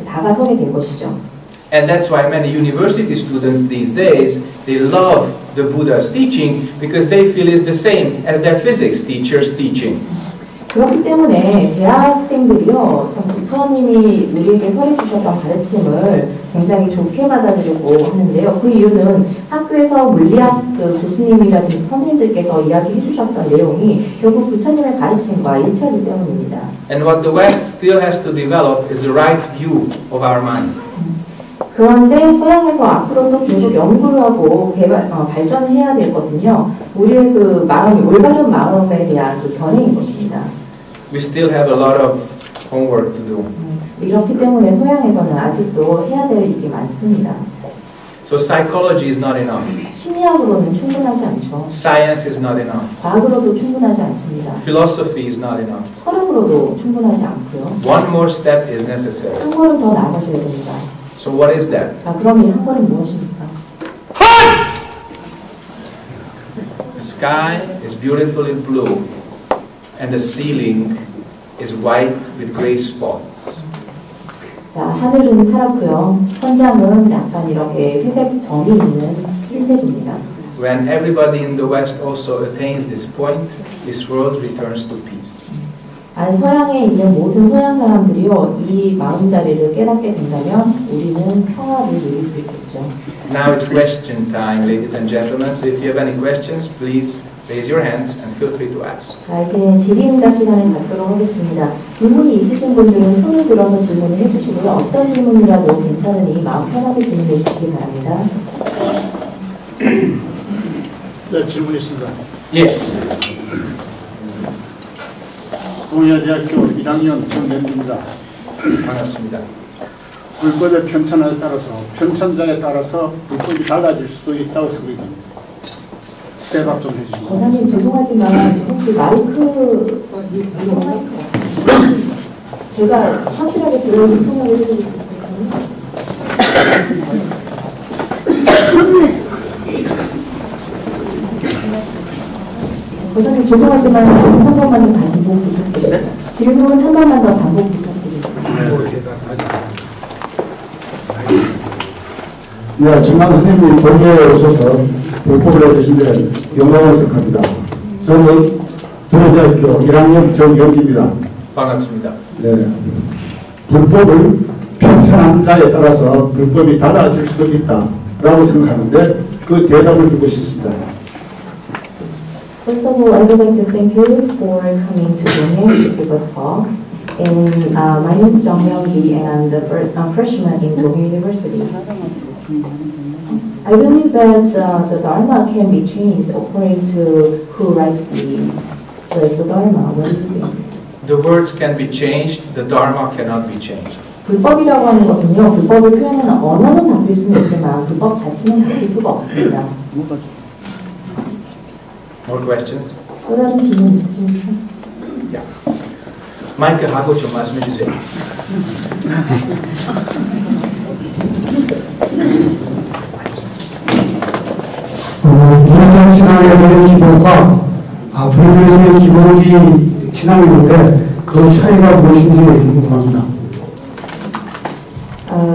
다가서게 된 것이죠. And that's why many university students these days, they love the Buddha's teaching because they feel it's the same as their physics teacher's teaching. 그렇기 때문에 대학생들이요, 참 부처님이 우리에게 설해주셨던 가르침을 굉장히 좋게 받아들이고 하는데요. 그 이유는 학교에서 물리학 그 교수님이라든지 선생님들께서 이야기해 주셨던 내용이 결국 부처님의 가르침과 일치하기 때문입니다. And what the West still has to develop is the right view of our mind. 그런데 서양에서 앞으로도 계속 연구를 하고 발전을 해야 될 것은요, 우리의 그 마음이, 올바른 마음에 대한 그 변화인 것입니다. We still have a lot of homework to do. 이렇기 때문에 서양에서는 아직도 해야 될 일이 많습니다. So psychology is not enough. 심리학으로는 충분하지 않죠. Science is not enough. 과학으로도 충분하지 않습니다. Philosophy is not enough. 철학으로도 충분하지 않고요. One more step is necessary. 한 걸음 더 나아가셔야 됩니다. So what is that? 자, 그럼 이 한 걸음 무엇입니까? The sky is beautifully blue and the ceiling is white with gray spots. 자, 하늘은 파랗고요. 천장은 약간 이렇게 회색 점이 있는 흰색입니다. When everybody in the West also attains this point, this world returns to peace. 서양에 있는 모든 서양 사람들이요, 이 마음자리를 깨닫게 된다면 우리는 평화를 누릴 수 있겠죠. Now it's question time, ladies and gentlemen. So if you have any questions, please raise your hands and feel free to ask. 자, 이제 질의응답 시간을 갖도록 하겠습니다. 질문이 있으신 분들은 손을 들어서 질문을 해주시고요. 어떤 질문이라도 괜찮으니 마음 편하게 질문해 주시기 바랍니다. 네, 질문 있습니다. 예. 동해대학교 1학년 정연입니다. 반갑습니다. 불법의 편찬자에 따라서 불법이 달라질 수도 있다고 생각합니다. 대답 좀 해주시죠. 권사님 죄송하지만 혹시 마이크 제가 확실하게 들어서 청약을 해드릴 수 있을까요? 권사님 죄송하지만 질문 한 번만 더 반복 부탁드립니다. 질문 한 번만 더 반복 부탁드립니다. 네, 정말 선생님이 동해에 오셔서 불법을 해주신 데 영광을 생각합니다. 저는 동해대학교 1학년 정영기입니다. 반갑습니다. 네, 불법을 편찬한 자에 따라서 불법이 달라질 수도 있다라고 생각하는데 그 대답을 듣고 싶습니다. First of all, I would like to thank you for coming to Donghue to give a talk. And my name is Jung Myung-gi, and I'm the freshman in Donghue University. I believe that the Dharma can be changed according to who writes the Dharma. What do you think? The words can be changed, the Dharma cannot be changed. 불법이라고 하는 것은요, 불법을 표현하는 언어는 바뀔 수는 있지만 불법 자체는 바뀔 수가 없습니다. More questions? 또 다른 질문 있으십니까? Yeah. 마이크 하고 좀 말씀해 주세요. 신앙에서의 기본과 불교에서의 기본이 신앙이는데 그 차이가 무엇인지 궁금합니다.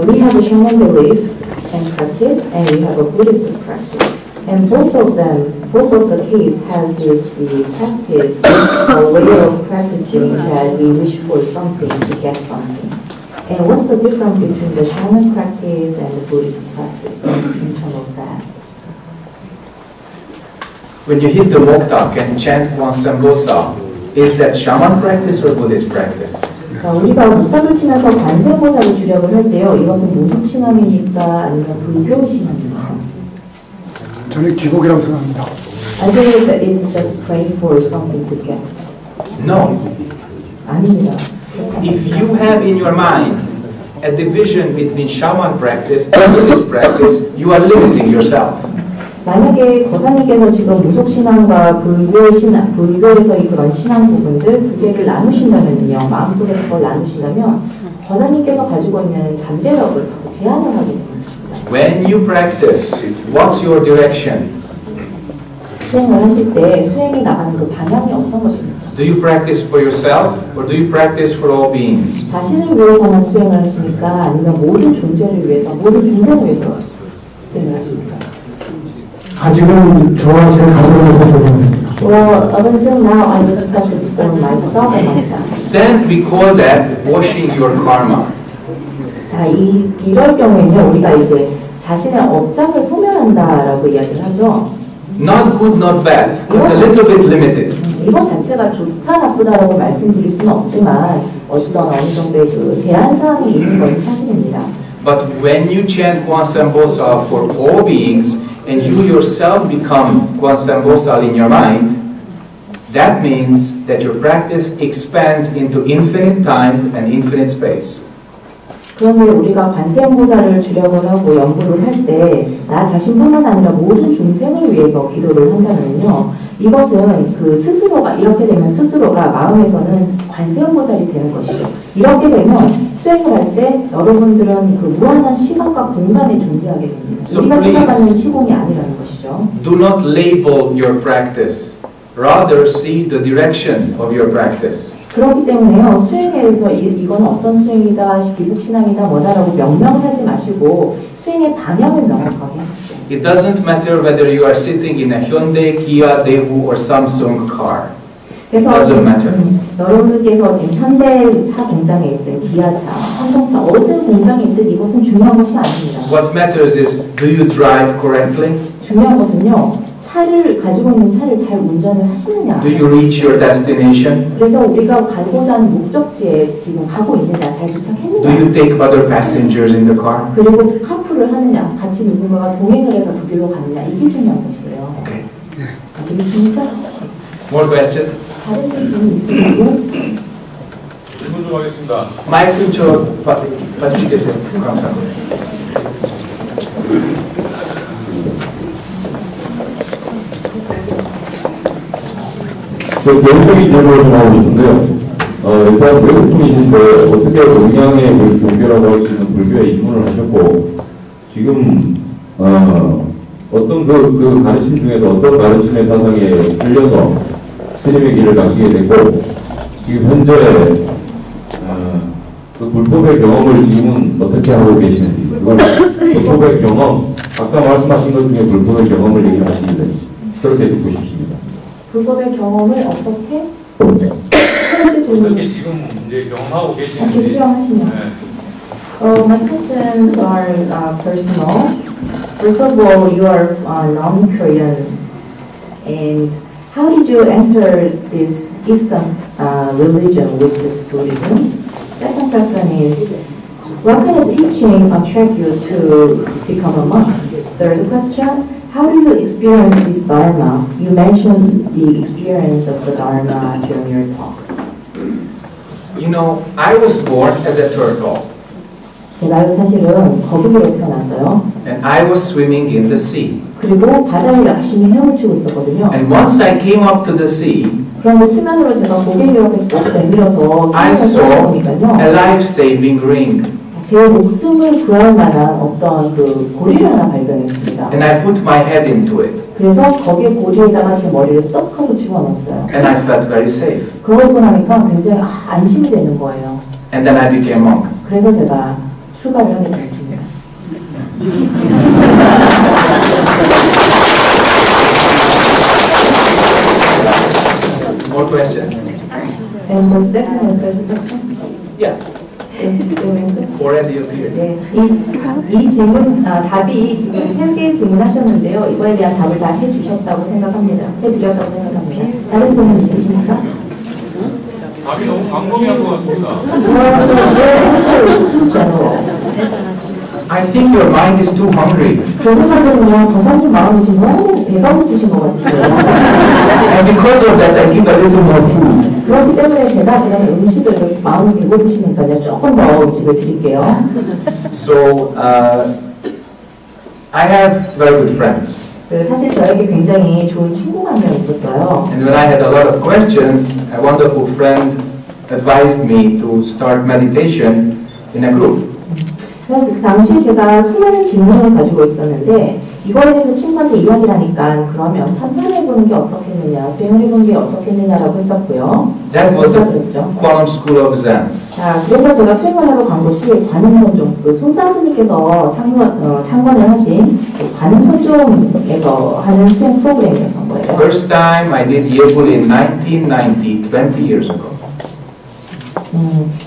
We have a shaman belief and practice, and we have a Buddhist practice. And both of the case has the practice, a way of practicing that we wish for something to get something. And what's the difference between the shaman practice and the Buddhist practice in terms of that? When you hit the moktak and chant Kwansambosa, is that shaman practice or Buddhist practice? 자, 우리가 목탁을 치면서 관세음보살을 주력을 할 때요, 이것은 무속 신앙입니까? 아니면 불교 신앙입니까? 저는 기복이라고 생각합니다. I believe that it's just praying for something to get. No. 아닙니다. If you have in your mind a division between shaman practice and Buddhist practice, you are limiting yourself. 만약에 거사님께서 지금 무속 신앙과 불교 신앙, 불교에서의 그런 신앙 부분들 두 개를 나누신다면요, 마음속에 그걸 나누신다면 거사님께서 가지고 있는 잠재력을 자꾸 제한을 하게 되는 것입니다. When you practice, what's your direction? 수행을 하실 때 수행이 나가는 그 방향이 어떤 것입니까? Do you practice for yourself or do you practice for all beings? 자신을 위해서만 수행을 하십니까? 아니면 모든 존재를 위해서, 모든 중생을 위해서 수행을 하십니까? 아직은 저와 제 가족을 위해서 수행했습니다. Well, up until now, I just practice for myself and my family. Then we call that washing your karma. 자, 이럴 경우에는요, 우리가 이제 자신의 업장을 소멸한다라고 이야기를 하죠. Not good, not bad, but a little bit limited. 이거 자체가 좋다, 나쁘다라고 말씀드릴 수는 없지만 어떤 어느 정도의 그 제한 사항이 있는 것은 사실입니다. But when you chant Kwansambosa for all beings and you yourself become Kwansambosa in your mind, that means that your practice expands into infinite time and infinite space. 그러면 우리가 관세음보살을 주력을 하고 연구를 할 때 나 자신뿐만 아니라 모든 중생을 위해서 기도를 한다면요, 이것은 그 스스로가 이렇게 되면 스스로가 마음에서는 관세음보살이 되는 것이죠. 이렇게 되면 수행을 할 때 여러분들은 그 무한한 시간과 공간에 존재하게 됩니다. So 우리가 please, 생각하는 시공이 아니라는 것이죠. Do not label your practice. Rather see the direction of your practice. 그렇기 때문에요, 수행에서 이건 어떤 수행이다, 기복신앙이다, 뭐다라고 명명을 하지 마시고 수행의 방향을 명확하게 하십시오. It doesn't matter whether you are sitting in a Hyundai, Kia, Daewoo or Samsung car. It 그래서 doesn't matter. 여러분들께서 지금 현대 차 공장에 있든 기아차, 삼성차 어떤 공장에 있든 이것은 중요한 것이 아닙니다. What matters is, do you drive correctly? 중요한 것은요, 차를 가지고 있는 차를 잘 운전을 하시느냐. Do you reach your destination? 그래서 우리가 가고자 하는 목적지에 지금 가고 있느냐, 잘 도착했느냐. Do you take other passengers in the car? 그리고 카풀을 하느냐, 같이 누군가가 동행을 해서 그 길로 가느냐, 이게 중요한 것이에요. Okay. 아시겠습니까? More questions? 다른 질문 있으시고? 질문 좀 하겠습니다. 마이크 받으시겠어요? 감사합니다. 외국인 질문을 좀 하고 있는데요. 일단 외국인이신데 어떻게 동양의 종교라고 할 수 있는 불교에 입문을 하셨고, 지금 어떤 그 가르침 중에서 어떤 가르침의 사상에 끌려서 스님의 길을 가시게 되고, 지금 현재 그 불법의 경험을 지금은 어떻게 하고 계시는지, 그걸 불법의 경험, 아까 말씀하신 것 중에 불법의 경험을 얘기하시는데 그렇게 듣고 싶습니다. 불법의 경험을 어떻게? 첫 질문. 어떻게 지금 이제 경험하고 어떻게 계시는지. 투영하시냐? 네. My questions are personal. First of all, you are non-Korean, and how did you enter this Eastern religion, which is Buddhism? Second question is, what kind of teaching attract you to become a monk? Third question, how do you experience this Dharma? You mentioned the experience of the Dharma during your talk. You know, I was born as a turtle 제가 사실은 거북이로 태어났어요. and I was swimming in the sea. 그리고 바다를 열심히 헤엄치고 있었거든요. And once I came up to the sea, 그런데 수면으로 제가 고개를 이렇게 쏙 내밀어서 I saw 수면을 a 보니까요. life-saving ring. 제 목숨을 구할 만한 어떤 그 고리를 하나 발견했습니다. And I put my head into it. 그래서 거기에 고리에다가 제 머리를 쏙 하고 집어넣었어요. And I felt very safe. 그러고 나니까 굉장히 안심이 되는 거예요. And then I became monk. 그래서 제가 출가를 하게 됐습니다. More questions? And the second and third question? Yeah, answer? already appeared. 네, 이 질문, 답이 지금 3개 질문하셨는데요. 이거에 대한 답을 다 해주셨다고 생각합니다. 해드렸다고 생각합니다. 다른 질문 있으십니까? 답이 너무 광범위한 것 같습니다. I think your mind is too hungry. 교수님은요, 박사님 마음이 지금 너무 배가 고프신 것 같아요. And because of that, I give a little more food. 그렇기 때문에 제가 그냥 음식을 마음이 배고프시니까 제가 조금 더 음식을 드릴게요. So, I have very good friends. 사실 저에게 굉장히 좋은 친구가 한 명 있었어요. And when I had a lot of questions, a wonderful friend advised me to start meditation in a group. 그 당시 제가 수많은 질문을 가지고 있었는데 이거에 대해서 친구한테 이야기를 하니까 그러면 참선해보는 게 어떻겠느냐, 수행해보는 게 어떻겠느냐라고 했었고요. That was the 그랬죠. Quantum School of Zen. 자, 그래서 제가 수행을 하러 간 곳이 관음선종, 그 송사스님께서 창건을 하신 관음선종에서 하는 수행 프로그램이었던 거예요. First time I did Yegul in 1990, 20 years ago.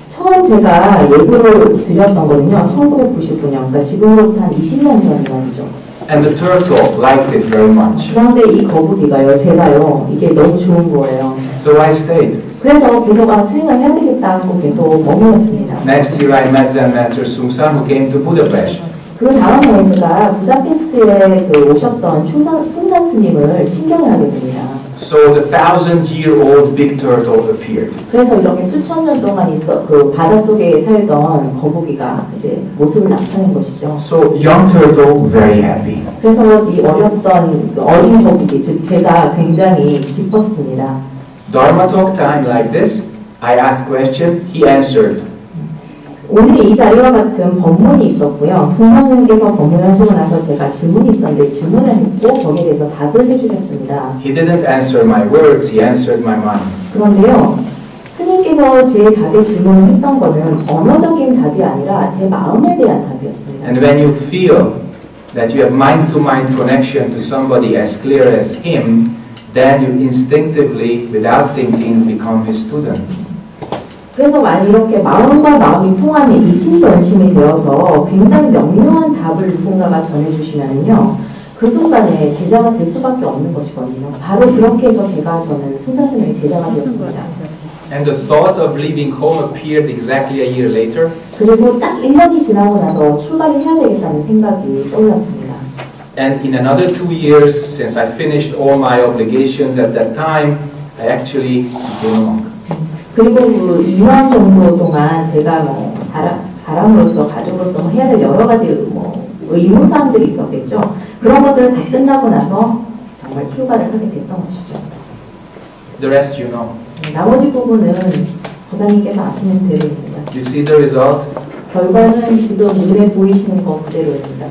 처음 제가 예고를 드렸던 거는요, 1999년, 그러니까 지금으로부터 한 20년 전 이야기죠. And the turtle liked it very much. 그런데 이 거북이가요, 제가요, 이게 너무 좋은 거예요. So I stayed. 그래서 계속 수행을 해야 되겠다 하고 계속 머물렀습니다. Next year I met Zen Master Sungsan who came to Budapest. 그 다음에 제가 부다페스트에 오셨던 춘산 스님을 친경을 하게 됩니다. So the 1,000-year-old big turtle appeared. 그래서 이렇게 수천 년 동안 그 바닷속에 살던 거북이가 이제 모습을 나타낸 것이죠. So young turtle very happy. 그래서 이 어렸던 그 어린 거북이, 즉 제가 굉장히 기뻤습니다. Dharma talk time like this. I asked question, he answered. 오늘 이 자리와 같은 법문이 있었고요. 동방님께서 법문을 하시고 나서 제가 질문이 있었는데 질문을 했고 거기에 대해서 답을 해주셨습니다. He didn't answer my words, he answered my mind. 그런데요, 스님께서 제 답에 질문을 했던 거는 언어적인 답이 아니라 제 마음에 대한 답이었습니다. And when you feel that you have mind-to-mind connection to somebody as clear as him, then you instinctively, without thinking, become his student. 그래서 만약 이렇게 마음과 마음이 통하는 이심전심이 되어서 굉장히 명료한 답을 누군가가 전해주시면요, 그 순간에 제자가 될 수밖에 없는 것이거든요. 바로 그렇게 해서 저는 숭산스님의 제자가 되었습니다. And the thought of leaving home appeared exactly a year later. 그리고 딱 1년이 지나고 나서 출가를 해야 되겠다는 생각이 떠올랐습니다. And in another 2 years, since I finished all my obligations at that time, I actually became a monk. 그리고 그 2년 정도 동안 제가 사람으로서, 가족으로서 해야 될 여러 가지 의무사항들이 있었겠죠. 그런 것들을 다 끝나고 나서 정말 출가를 하게 됐던 것이죠. The rest you know. 나머지 부분은 보사님께서 아시는 대로입니다. You see the result? 결과는 지금 눈에 보이시는 것 그대로입니다.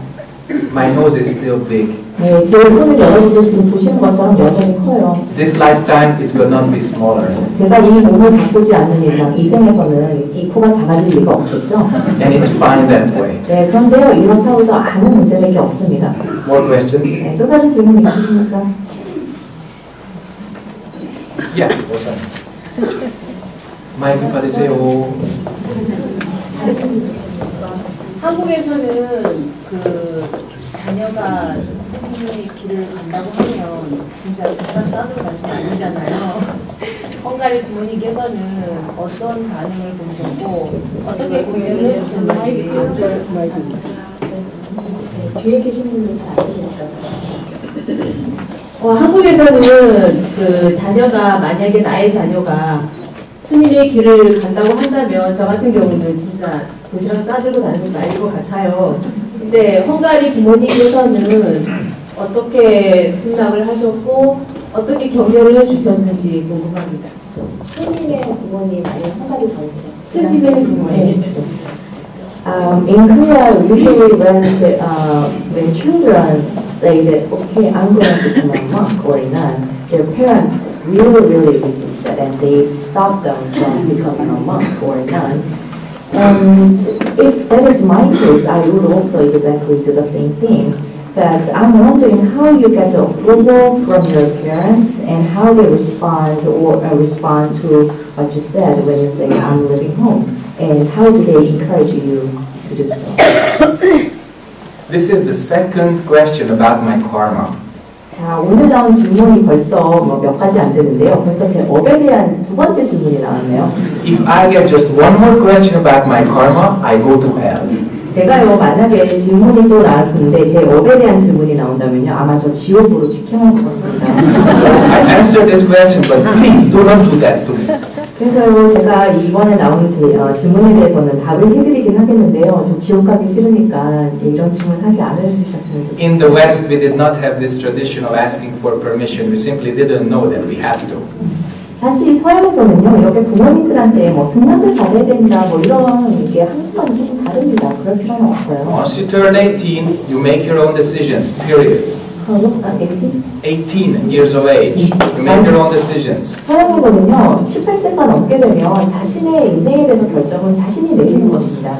My nose is still big. 네, 제 얼굴은 여러분들 지금 보시는 것처럼 여전히 커요. This lifetime, it will not be smaller. 제가 이 몸을 바꾸지 않는 이상 이 생에서는 이 코가 작아질 리가 없겠죠. And it's fine that way. 네, 그런데요, 이렇다고 해서 아무 문제될 게 없습니다. More questions? 네, 또 다른 질문 있으십니까? Yeah, what's that? 마이크 받으세요. 한국에서는 그 자녀가 스님의 길을 간다고 하면 진짜 부산 싸도 가지 아니잖아요. 헝가리 부모님께서는 어떤 반응을 보셨고 어떻게 고려를 해주셨는지 뒤에 계신 분들 잘 안 들리니까. 한국에서는 그 자녀가 만약에 나의 자녀가 스님의 길을 간다고 한다면 저 같은 경우는 진짜 도시락 싸들고 다니는 나일 것 같아요. 근데 헝가리 부모님께서는 어떻게 승낙을 하셨고 어떻게 격려를 해주셨는지 궁금합니다. 스님의 부모님 아니면 헝가리 전체? 스님의 부모님. In Korea, usually when children say that, okay, I'm going to become a monk or a nun, their parents really resist that and they stop them from becoming a monk or a nun. And if that is my case, I would also exactly do the same thing. That I'm wondering how you get the approval from your parents and how they respond or respond to what you said when you say I'm leaving home, and how do they encourage you to do so? This is the second question about my karma. 자, 오늘 나온 질문이 벌써 몇 가지 안 되는데요. 벌써 제 업에 대한 두 번째 질문이 나왔네요. If I get just one more question about my karma, I go to hell. 제가요, 만약에 질문이 또 나왔는데 제 업에 대한 질문이 나온다면요, 아마 저 지옥으로 직행할 것 같습니다. So I answered this question, but please do not do that to me. 그래서요, 제가 이번에 나온 질문에 대해서는 답을 해드리긴 하겠는데요. 저 지옥 가기 싫으니까 이런 질문 하지 않으셨으면 좋겠어요. In the West, we did not have this tradition of asking for permission. We simply didn't know that we have to. 사실 서양에서는요, 이렇게 부모님들한테 뭐 승낙을 받아야 된다, 뭐 이런 게 한국과는 조금 다릅니다. 그럴 필요는 없어요. Once you turn 18, you make your own decisions, period. 18 years of age, you make your own decisions. 서양에서는요, 18세가 넘게 되면 자신의 인생에 대해서 결정은 자신이 내리는 것입니다.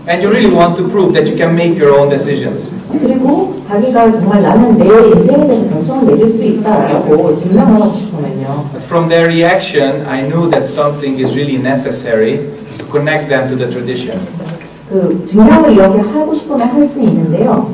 And you really want to prove that you can make your own decisions. 그리고 자기가 정말 나는 내 인생에 대해서 결정을 내릴 수 있다라고 증명을 하고 싶으면요. But from their reaction, I knew that something is really necessary to connect them to the tradition. 그 증명을 이렇게 하고 싶으면 할 수 있는데요.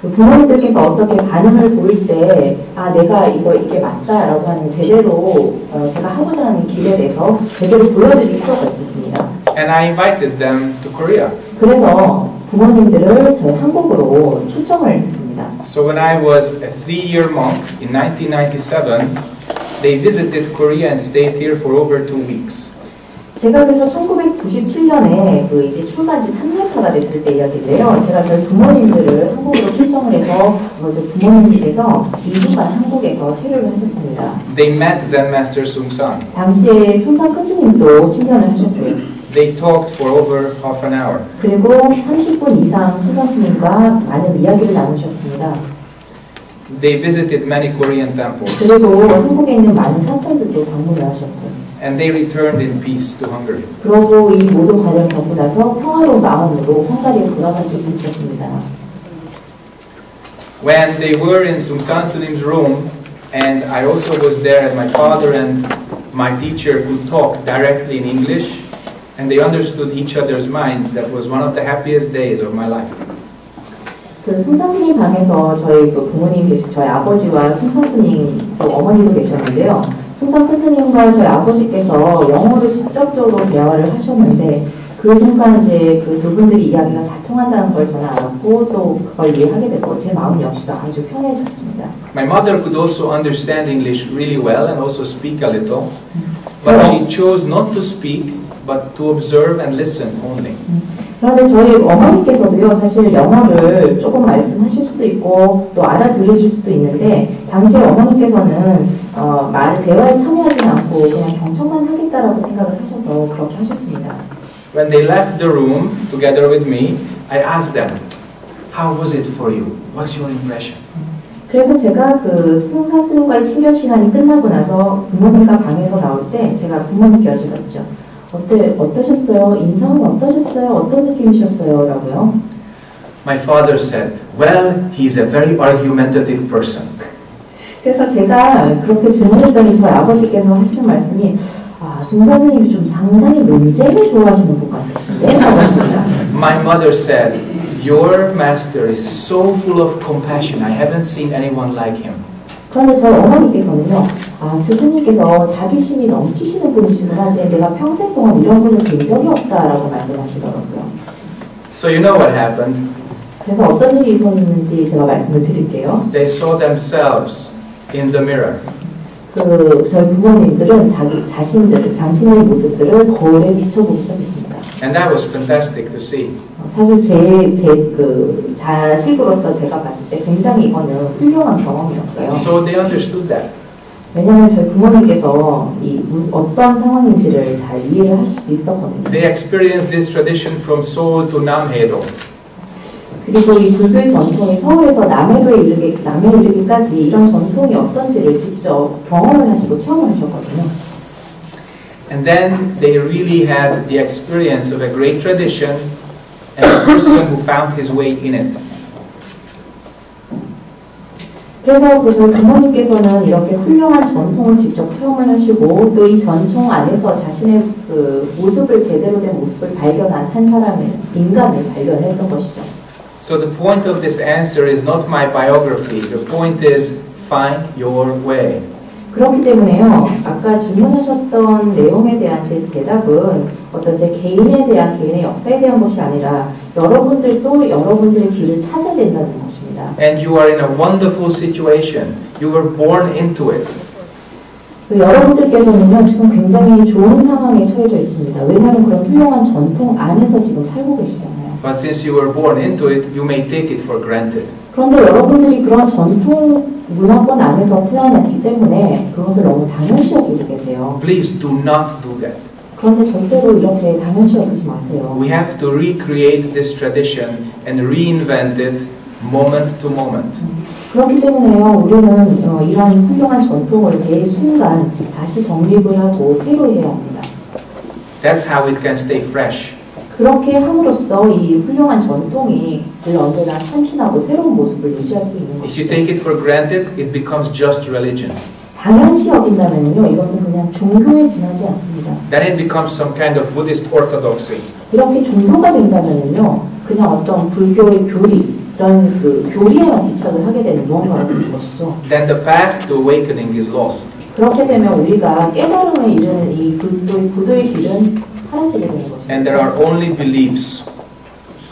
그 부모님들께서 어떻게 반응을 보일 때, 아, 내가 이게 맞다라고 하는 제대로 제가 하고자 하는 길에 대해서 제대로 보여드릴 필요가 있었습니다. And I invited them to Korea. 그래서 부모님들을 저희 한국으로 초청을 했습니다. So when I was a 3-year monk in 1997, they visited Korea and stayed here for over 2 weeks. 제가 그래서 1997년에 그 이제 출간 지 3년차가 됐을 때 이야기인데요. 제가 저희 부모님들을 한국으로 초청을 해서 저희 부모님께서 2주간 한국에서 체류를 하셨습니다. They met Zen Master Sung-san. 당시에 순산 큰 스님도 침견을 하셨고요. They talked for over half an hour. 그리고 30분 이상 순산 스님과 많은 이야기를 나누셨습니다. They visited many Korean temples. 그리고 한국에 있는 많은 사찰들도 방문을 하셨고. And they returned in peace to Hungary. 그러고 이 모든 과정을 겪고 나서 평화로운 마음으로 헝가리에 돌아가실 수 있었습니다. When they were in Sungsan Sulim's room, and I also was there, and my father and my teacher could talk directly in English, and they understood each other's minds, that was one of the happiest days of my life. 그 송산스님 방에서 저희 또 부모님 저희 아버지와 송산스님 또 어머니도 계셨는데요. 송산 스님과 저희 아버지께서 영어로 직접적으로 대화를 하셨는데 그 순간 이제 그 두 분들이 이야기가 잘 통한다는 걸 저는 알았고 또 그걸 이해하게 됐고 제 마음 역시도 아주 편해졌습니다. My mother could also understand English really well and also speak a little, but she chose not to speak, but to observe and listen only. 그런데 저희 어머니께서도요, 사실 영어를 조금 말씀하실 수도 있고 또 알아들으실 수도 있는데 당시에 어머니께서는 대화에 참여하지 않고 그냥 경청만 하겠다라고 생각을 하셔서 그렇게 하셨습니다. When they left the room together with me, I asked them, "How was it for you? What's your impression?" 그래서 제가 그 송산 스님과의 친견 시간이 끝나고 나서 부모님과 방에서 나올 때 제가 부모님께 여쭤봤죠. 어떠셨어요? 인상은 어떠셨어요? 어떤 느낌이셨어요? 라고요. My father said, "Well, he's a very argumentative person." 그래서 제가 그렇게 질문했더니 저희 아버지께서 하시는 말씀이 송 선생님이 좀 상당히 논쟁을 좋아하시는 분 같으신데? 라고 하십니다. My mother said, "Your master is so full of compassion. I haven't seen anyone like him." 그런데 저희 어머니께서는요, 스승님께서 자비심이 넘치시는 분이시구나. 내가 평생 동안 이런 분을 본 적이 없다라고 말씀하시더라고요. So you know what happened? 그래서 어떤 일이 있었는지 제가 말씀을 드릴게요. They saw themselves in the mirror. 저희 부모님들은 자신들을, 당신의 모습들을 거울에 비춰보기 시작했습니다. And that was fantastic to see. 사실 제 자식으로서 제가 봤을 때 굉장히 이거는 훌륭한 경험이었어요. So they understood that. 왜냐하면 저희 부모님께서 어떤 상황인지를 잘 이해를 하실 수 있었거든요. They experienced this tradition from Seoul to Namhaedo. 그리고 이 불교의 전통이 서울에서 남해도에 이르기까지 이런 전통이 어떤지를 직접 경험을 하시고 체험을 하셨거든요. And then they really had the experience of a great tradition and a person who found his way in it. 그래서 저희 부모님께서는 이렇게 훌륭한 전통을 직접 체험을 하시고 또 이 전통 안에서 자신의 그 모습을 제대로 된 모습을 발견한 한 사람의 인간을 발견했던 것이죠. So the point of this answer is not my biography. The point is find your way. 그렇기 때문에요. 아까 질문하셨던 내용에 대한 제 대답은 어떤 제 개인에 대한 개인의 역사에 대한 것이 아니라 여러분들도 여러분들의 길을 찾아야 된다는 것입니다. And you are in a wonderful situation. You were born into it. 여러분들께서는요 지금 굉장히 좋은 상황에 처해져 있습니다. 왜냐하면 그런 훌륭한 전통 안에서 지금 살고 계시잖아요. But since you were born into it, you may take it for granted. 그런데 여러분들이 그런 전통 문화권 안에서 태어났기 때문에 그것을 너무 당연시 여기게 돼요. Please do not do that. 그런데 절대로 이렇게 당연시 여기지 마세요. We have to recreate this tradition and reinvent it moment to moment. 그렇기 때문에요, 우리는 이런 훌륭한 전통을 매 순간 다시 정립을 하고 새로 해야 합니다. That's how it can stay fresh. 그렇게 함으로써 이 훌륭한 전통이 늘 언제나 참신하고 새로운 모습을 유지할 수 있는 If you 것이죠. take it for granted, it becomes just religion. 당연시 여긴다면요, 이것은 그냥 종교에 지나지 않습니다. Then it becomes some kind of Buddhist orthodoxy. 이렇게 종교가 된다면요, 그냥 어떤 불교의 교리, 이런 그 교리에만 집착을 하게 되는 무언가가 되는 것이죠. Then the path to awakening is lost. 그렇게 되면 우리가 깨달음에 이르는 이 부도의 길은 사라지게 되는 것입니다. And there are only beliefs.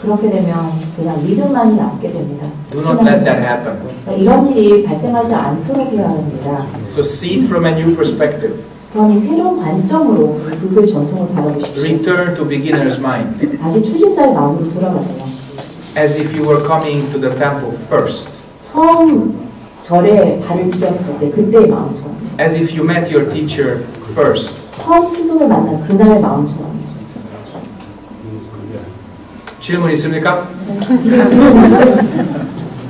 그렇게 되면 그냥 믿음만이 남게 됩니다. Do not let that happen. 이런 일이 발생하지 않도록 해야 합니다. So see it from a new perspective. 그러니 새로운 관점으로 불교의 전통을 바라보십시오. Return to beginner's mind. 다시 초심자의 마음으로 돌아가세요. As if you were coming to the temple first. 처음 절에 발을 디뎠을 때 그때의 마음처럼. As if you met your teacher first. 처음 스승을 만난 그날의 마음처럼. 질문 있습니까?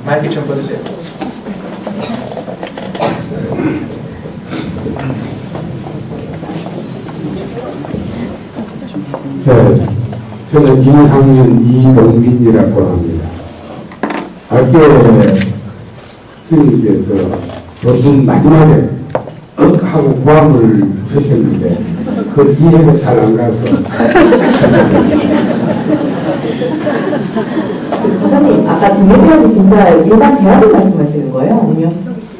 마이크 좀 꺼주세요. 네, 저는 2학년 이동빈이라고 합니다. 학교에 스님께서 어떤 마지막에 하고 고함을 주셨는데 그 이해가 잘 안 가서 선생님, 아까 동료들한테 진짜 일반 대학을 말씀하시는 거예요? 아니면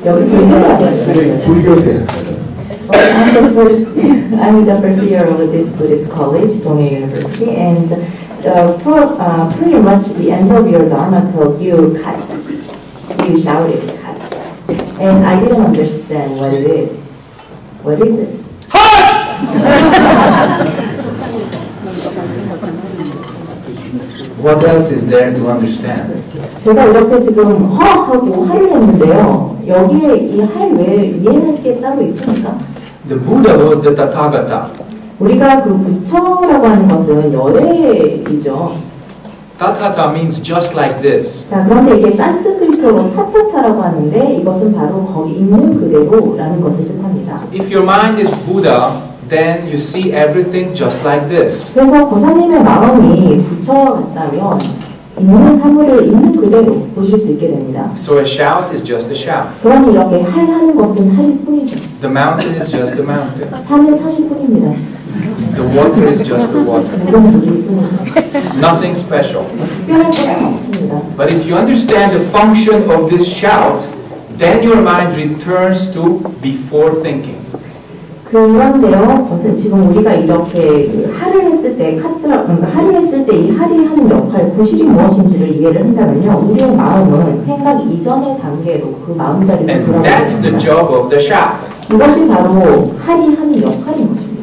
여기 불교대학 말씀하시는 거예요? 불교대. I'm the first year of this Buddhist college, Donghae University, and for pretty much the end of your Dharma talk, you shouted cut, and I didn't understand what it is. What is it? What else is there to understand? 제가 이렇게 지금 하고 화를 냈는데요. 여기에 이 할 외에 이해할 게 따로 있습니까? The Buddha was the Tathagata. 우리가 그 부처라고 하는 것은 열애이죠. Tathata means just like this. 자, 그런데 이게 산스크리트어로 타타타라고 하는데 이것은 바로 거기 있는 그대로라는 것을 뜻합니다. If your mind is Buddha, then you see everything just like this. 그래서 고사님의 마음이 부처와 같다면 있는 사물을 있는 그대로 보실 수 있게 됩니다. So a shout is just a shout. 그러니 이렇게 하는 것은 할일 뿐이죠. The mountain is just the mountain. 산은 산일 뿐입니다. The water is just the water. 물은 물일 뿐이죠. Nothing special. 특별한 것은 없습니다. But if you understand the function of this shout, then your mind returns to before thinking. 그런데요, 지금 우리가 이렇게 할을 했을 때, 할을 했을 때 이 할이 하는 역할, 구실이 무엇인지를 이해를 한다면요, 우리의 마음은 생각 이전의 단계로 그 마음자리로 And 돌아가게 that's the 됩니다. job of the shout. 이것이 바로 할이 하는 역할인 것입니다.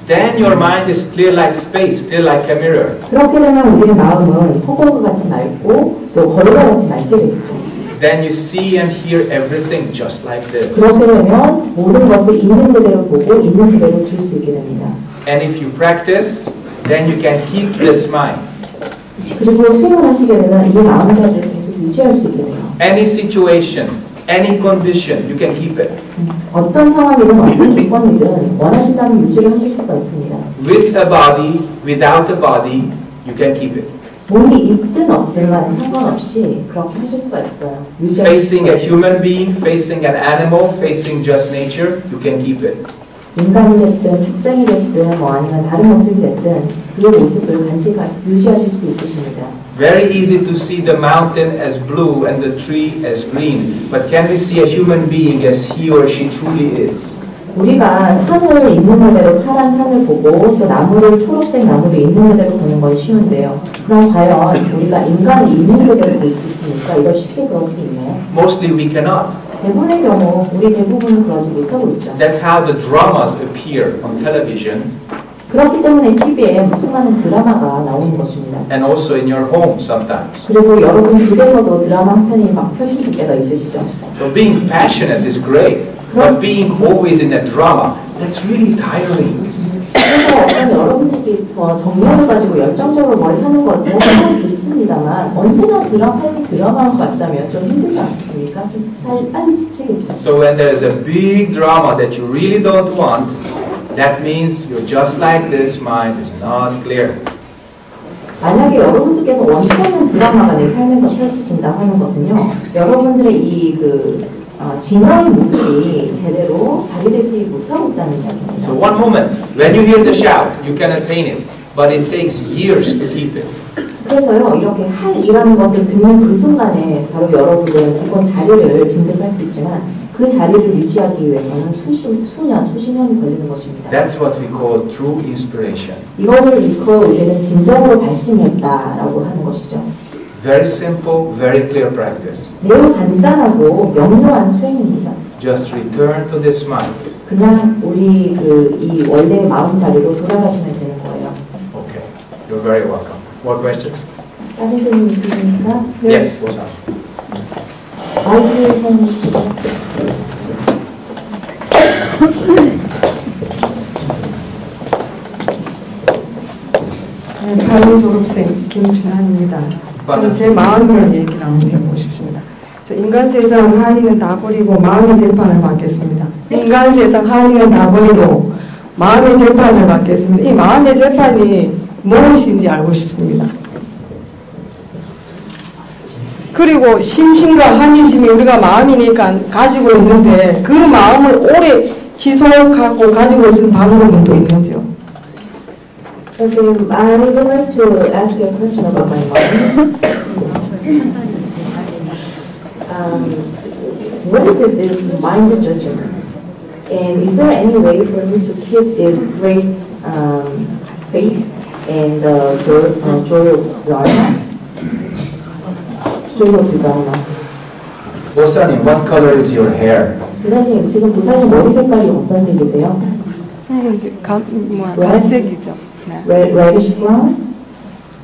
Then your mind is clear like space, clear like a mirror. 그렇게 되면 우리의 마음은 허공과 같이 맑고 또 거리와 같이 맑게 되겠죠. then you see and hear everything just like this. 그렇게 되면 모든 것을 있는 그대로 보고 있는 그대로 들을 수 있게 됩니다. And if you practice, then you can keep this mind. 그리고 수행을 하시게 되면 이 마음가짐을 계속 유지할 수 있게 돼요. Any situation, any condition, you can keep it. 어떤 상황이든 어떤 조건이든 원하신다면 유지를 하실 수가 있습니다. With a body, without a body, you can keep it. 몸이 있든 없든 간에 상관없이 그렇게 하실 수가 있어요. 유지할 수 Facing a 있어요. human being, facing an animal, facing just nature, you can keep it. 인간이 됐든 축생이 됐든 뭐 아니면 다른 모습이 됐든 그 모습을 유지하실 수 있으십니다. Very easy to see the mountain as blue and the tree as green, but can we see a human being as he or she truly is? 우리가 산을 있는 그대로 파란 산을 보고 또 나무를 초록색 나무를 있는 그대로 보는 건 쉬운데요. 그럼 과연 우리가 인간을 있는 그대로 볼 수 있습니까? 이걸 쉽게 그럴 수 있나요? Mostly we cannot. 대부분의 경우 우리 대부분은 그러지 못하고 있죠. That's how the dramas appear on television 그렇기 때문에 TV에 무슨 많은 드라마가 나오는 것입니다. and also in your home sometimes. 그리고 여러분 집에서도 드라마 한 편이 막 펼쳐질 때가 있으시죠. So being passionate is great, but being always in a drama, that's really tiring. 그래서 어떤 여러분들이 정열을 가지고 열정적으로 뭘 하는 건 너무 좋습니다만 언제나 드라마만 같다면 좀 힘들지 않습니까? 좀 빨리 지치겠죠. So when there's a big drama that you really don't want, that means you're just like this, mind is not clear. 만약에 여러분들께서 원치 않는 드라마가 내 삶에서 펼쳐진다 하는 것은요, 여러분들의 이 진화의 모습이 제대로 발휘되지 못하고 있다는 이야기입니다. So one moment, when you hear the shout, you can attain it, but it takes years to keep it. 그래서요, 이렇게 할이라는 것을 듣는 그 순간에 바로 여러분들은 기본 자리를 증득할 수 있지만 그 자리를 유지하기 위해서는 수년, 수십 년이 걸리는 것입니다. That's what we call true inspiration. 이거를 일컬어 우리는 진정으로 발심했다라고 하는 것이죠. Very simple, very clear practice. 매우 간단하고 명료한 수행입니다. Just return to this mind. 그냥 우리 이 원래의 마음 자리로 돌아가시면 되는 거예요. Okay, you're very welcome. More questions? 다른 질문 있으십니까? Yes, what's up? 마이크 선 다른 졸업생 김준환입니다. 저는 제 마음을 얘기를 한번 해보고 싶습니다. 저 인간 세상 한이는 다 버리고 마음의 재판을 받겠습니다. 인간 세상 한이는 다 버리고 마음의 재판을 받겠습니다. 이 마음의 재판이 무엇인지 알고 싶습니다. 그리고 심신과 한이심이 우리가 마음이니까 가지고 있는데 그 마음을 오래 지속하고 가지고 있는 방법은 또 있는지요? Okay, I would like to ask you a question about my mind. What is it, this mind judgment? And is there any way for me to keep this great faith and joy of Dharma? Joy of Dharma. Bosanim, what color is your hair? 부사님, 지금 부사님 머리 색깔이 어떤 색이세요? 갈색이죠. Reddish brown?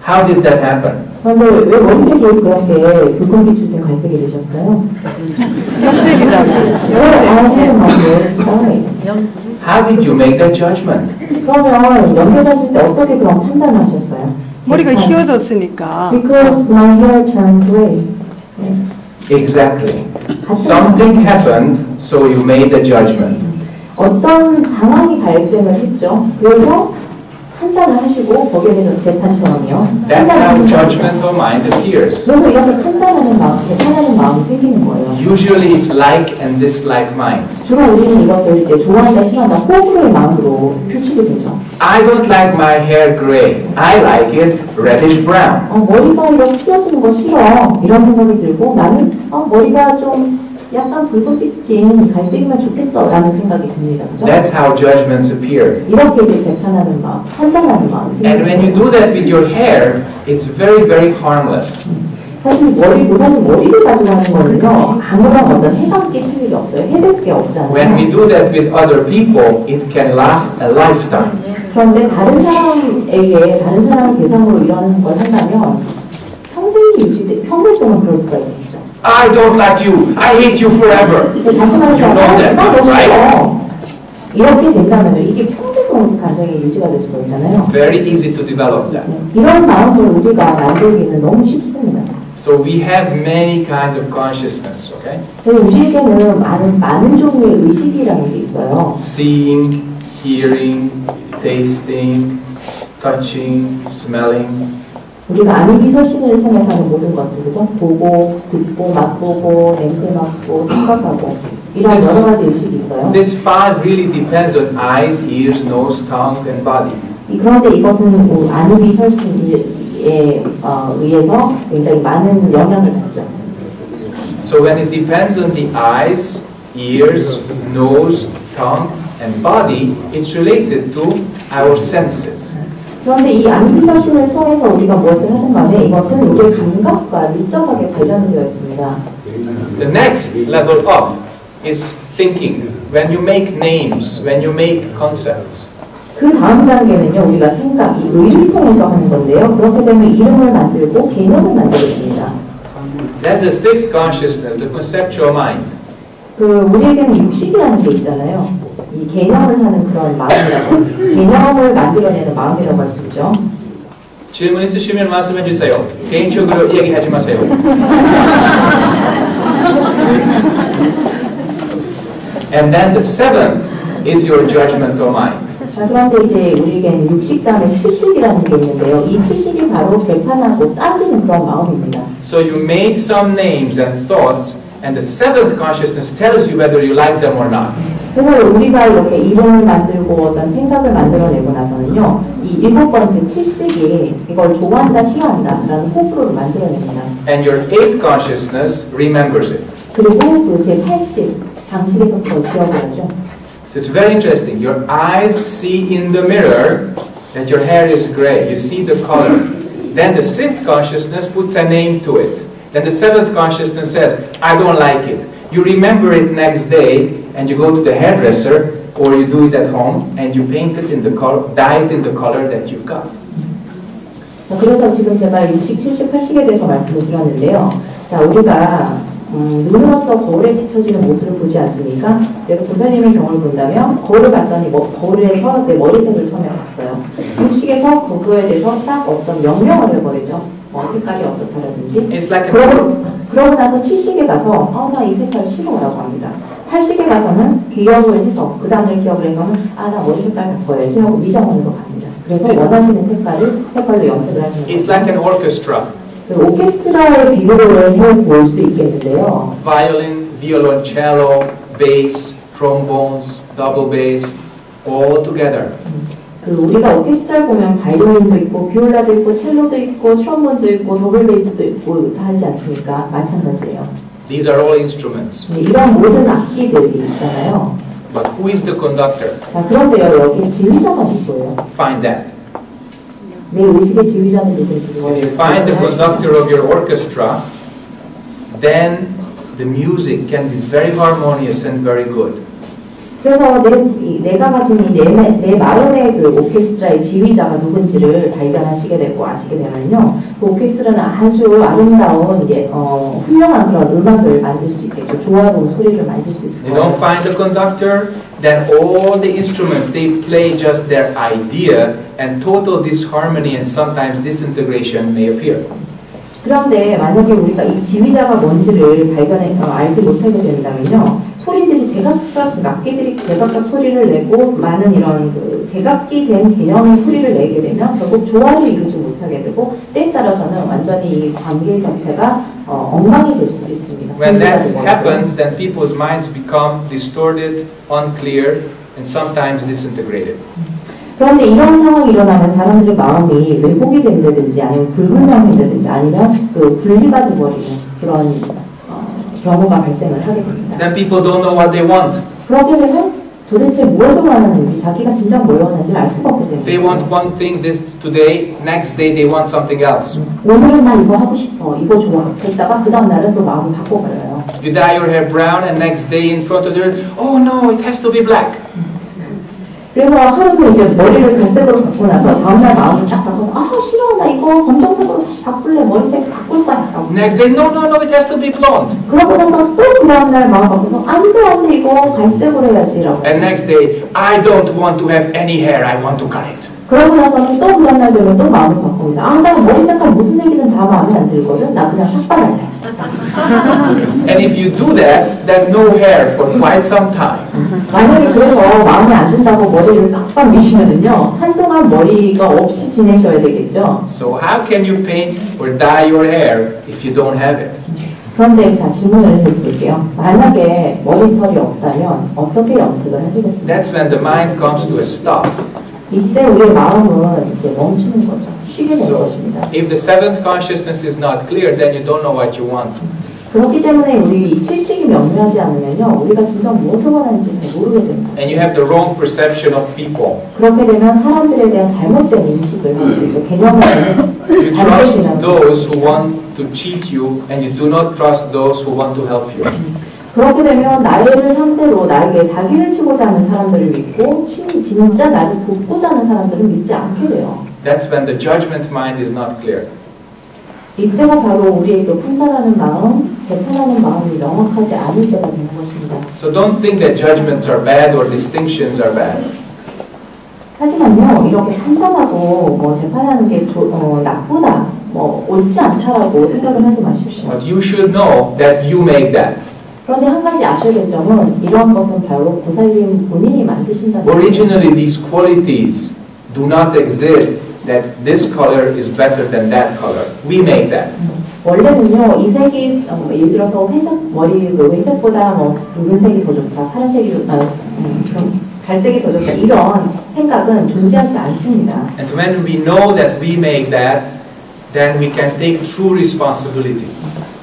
How did that happen? 근데 왜 머리색이 그렇게 붉은빛일 때 갈색이 되셨어요? 염색이잖아요. How did you make that judgment? 그러면 염색하실 때 어떻게 그런 판단을 하셨어요? 머리가 휘어졌으니까. Because my hair turned gray. Exactly. Something happened, so you made the judgment. 어떤 상황이 발생을 했죠. 그래서 판단을 하시고 거기에 대해서 재판처럼요. That's how judgmental mind appears. 그래서 이렇게 판단하는 마음, 재판하는 마음이 생기는 거예요. Usually it's like and dislike mind. 주로 우리는 이것을 이제 좋아한다, 싫어한다, 호불호의 마음으로 표출이 되죠. I don't like my hair gray. I like it reddish brown. 머리가 이렇게 휘어지는 거 싫어. 이런 생각이 들고 나는 머리가 좀 약간 붉은빛인 갈색이면 좋겠어 라는 생각이 듭니다. 그렇죠? That's how judgments appear. 이렇게 이제 재판하는 마음, 판단하는 마음이 생깁니다. And when you do that with your hair, it's very, very harmless. 사실 사실 머리를 가지고 하는 거는요, 아무런 어떤 해방 끼칠 일이 없어요. 해될 게 없잖아요. When we do that with other people, it can last a lifetime. 그런데 다른 사람을 대상으로 이러는 걸 한다면 평생 동안 그럴 수가 있겠죠. I don't like you. I hate you forever. 다시 말해서 You know that, 나 너무 right? 싫어. 이렇게 된다면 이게 평생 감정이 유지가 될 수가 있잖아요. Very easy to develop that. 이런 마음을 우리가 만들기는 너무 쉽습니다. So we have many kinds of consciousness, okay? 우리에게는 많은 종류의 의식이라는 게 있어요. Seeing, hearing, tasting, touching, smelling. 우리가 아니비서신을 통해서 하는 모든 것들, 그죠? 보고, 듣고, 맛보고, 냄새 맡고, 생각하고 이런 여러 가지 의식이 있어요. This five really depends on eyes, ears, nose, tongue, and body. 그런데 이것은 아니비서신에 의해서 굉장히 많은 영향을 받죠. So when it depends on the eyes, ears, nose, tongue, and body, it's related to our senses. 그런데 이 아니비서신을 통해서 우리가 무엇을 하든 간에 이것은 우리의 감각과 밀접하게 관련되어 있습니다. The next level up is thinking. When you make names, when you make concepts. 그 다음 단계는요, 우리가 생각, 이 의를 통해서 하는 건데요. 그렇게 되면 이름을 만들고 개념을 만들게 됩니다. That's the sixth consciousness, the conceptual mind. 우리에게는 육식이라는 게 있잖아요. 이 개념을 하는 그런 마음이라고, 개념을 만들어내는 마음이라고 할 수 있죠. 질문 있으시면 말씀해 주세요. 개인적으로 얘기하지 마세요. And then the seventh is your judgmental mind. 자, 그런데 이제 우리에게는 육식 다음에 칠식이라는 게 있는데요. 이 칠식이 바로 재판하고 따지는 그런 마음입니다. So you made some names and thoughts, and the seventh consciousness tells you whether you like them or not. 그래서 우리가 이렇게 이름을 만들고 어떤 생각을 만들어내고 나서는요, 이 일곱 번째 칠식이 이걸 좋아한다, 싫어한다 라는 호불호를 만들어냅니다. And your eighth consciousness remembers it. 그리고 그 제8식, 장식에서부터 기억을 하죠. So it's very interesting. Your eyes see in the mirror that your hair is gray. You see the color. Then the sixth consciousness puts a name to it. Then the seventh consciousness says, I don't like it. You remember it next day and you go to the hairdresser or you do it at home and you paint it in the color, dye it in the color that you've got. 그래서 지금 제가 60, 70, 80에 대해서 말씀을 드렸는데요. 자, 우리가 눈으로서 거울에 비춰지는 모습을 보지 않습니까? 그래서 도사님의 경우를 본다면 거울을 봤더니 거울에서 내 머리색을 처음에 봤어요. 육식에서 그거에 대해서 딱 어떤 명령을 해버리죠. 색깔이 어떻다라든지. It's like 그러고 나서 70에 가서 나 이 색깔 싫어라고 합니다. 80에 가서는 기억을 해서 그 다음날 기억을 해서는 나 머리 색깔 바꿔야지 하고 미장원으로 갑니다. 그래서 원하시는 색깔로 염색을 하시는 거예요. It's like an orchestra. 오케스트라의 비교를 해볼 수 있겠는데요. Violin, violoncello, bass, trombones, double bass, all together. 우리가 오케스트라를 보면 바이올린도 있고, 비올라도 있고, 첼로도 있고, 트럼본도 있고, 더블 베이스도 있고 다 하지 않습니까? 마찬가지예요. These are all instruments. 이런 모든 악기들이 있잖아요. But who is the conductor? 자, 그런데요, 여기 지휘자가 누구예요? Find that. 내 의식의 지휘자는 누군지 If you find the conductor of your orchestra, then the music can be very harmonious and very good. 그래서 내가 가진 내 마음의 그 오케스트라의 지휘자가 누군지를 발견하시게 되고 아시게 되면요, 그 오케스트라는 아주 아름다운 훌륭한 그런 음악을 만들 수 있겠죠. 조화로운 소리를 만들 수 있을 You 거예요. don't find the conductor, then all the instruments they play just their idea, and total disharmony and sometimes disintegration may appear. 그런데 만약에 우리가 이 지휘자가 뭔지를 알지 못하게 된다면요, 소리들이 제각각 악기들이 제각각 소리를 내고 많은 이런 대각기 된 개념의 소리를 내게 되면 결국 조화를 이루지 못하게 되고 때에 따라서는 완전히 이 관계 자체가 엉망이 될 수도 있습니다. When that happens, then people's minds become distorted, unclear, and sometimes disintegrated. 그런데 이런 상황이 일어나면 사람들의 마음이 왜곡이 된다든지 아니면 불분명해진다든지 아니면 분리가 돼버리는 그런 경우가 발생을 하게 됩니다. Then people don't know what they want. 그렇게 되면 도대체 무엇을 원하는지 자기가 진짜 뭘 원하는지를 알 수가 없게 됩니다. They want one thing this today, next day they want something else. 오늘은 나 이거 하고 싶어, 이거 좋아. 그랬다가 그 다음 날은 또 마음을 바꿔버려요. You dye your hair brown and next day in front of you, oh no, it has to be black. 그래서 하루는 이제 머리를 갈색으로 바꾸고 나서 다음날 마음을 딱 바꿔서 아 싫어 나 이거 검정색으로 다시 바꿀래 머리색 바꿀 거야. Next day, no, it has to be blonde. 그러고 나서 또 그 다음날 마음 바꿔서 안돼 이거 갈색으로 해야지라고. And next day, I don't want to have any hair. I want to cut it. 그러고 나서는 또 그 다음날 되면 또 마음을 바꿉니다. 아 나 머리 색깔 무슨 색이든 다 마음에 안 들거든. 나 그냥 삭발할래. And if you do that, then no hair for quite some time. 만약에 그래서 마음에 안 든다고 머리를 빡빡 미시면은요 한동안 머리가 없이 지내셔야 되겠죠. So how can you paint or dye your hair if you don't have it? 그런데 자 질문을 드릴게요. 만약에 머리털이 없다면 어떻게 염색을 하시겠습니까? That's when the mind comes to a stop. 이때 우리의 마음은 이제 멈추는 거죠. 쉬게 되는 So 것입니다. if the seventh consciousness is not clear, then you don't know what you want. 그렇기 때문에 우리 칠식이 명료하지 않으면요 우리가 진짜 무엇을 원하는지 잘 모르게 됩니다. And you have the wrong perception of people. 그렇게 되면 사람들에 대한 잘못된 인식을 하게 되죠. 개념을 You 잘못 trust 지나는 those who want to cheat you, and you do not trust those who want to help you. 그렇게 되면 나를 상대로 나에게 사기를 치고자 하는 사람들을 믿고 진짜 나를 돕고자 하는 사람들을 믿지 않게 돼요. That's when the judgment mind is not clear. 이때가 바로 우리의 그 판단하는 마음, 재판하는 마음이 명확하지 않을 때가 되는 것입니다. So don't think that judgments are bad or distinctions are bad. 하지만요, 이렇게 판단하고 뭐 재판하는 게 나쁘다, 뭐 옳지 않다라고 생각을 하지 마십시오. But you should know that you make that. 그런데 한 가지 아셔야 될 점은 이러한 것은 바로 보살님 본인이 만드신다는 거예요. Originally, these qualities do not exist. That this color is better than that color. We make that. 원래는요, 이 색이 예를 들어서 회색 머리 그 회색보다 뭐 붉은색이 더 좋다, 파란색이 좋다, 갈색이 더 좋다 이런 생각은 존재하지 않습니다. And when we know that we make that, then we can take true responsibility.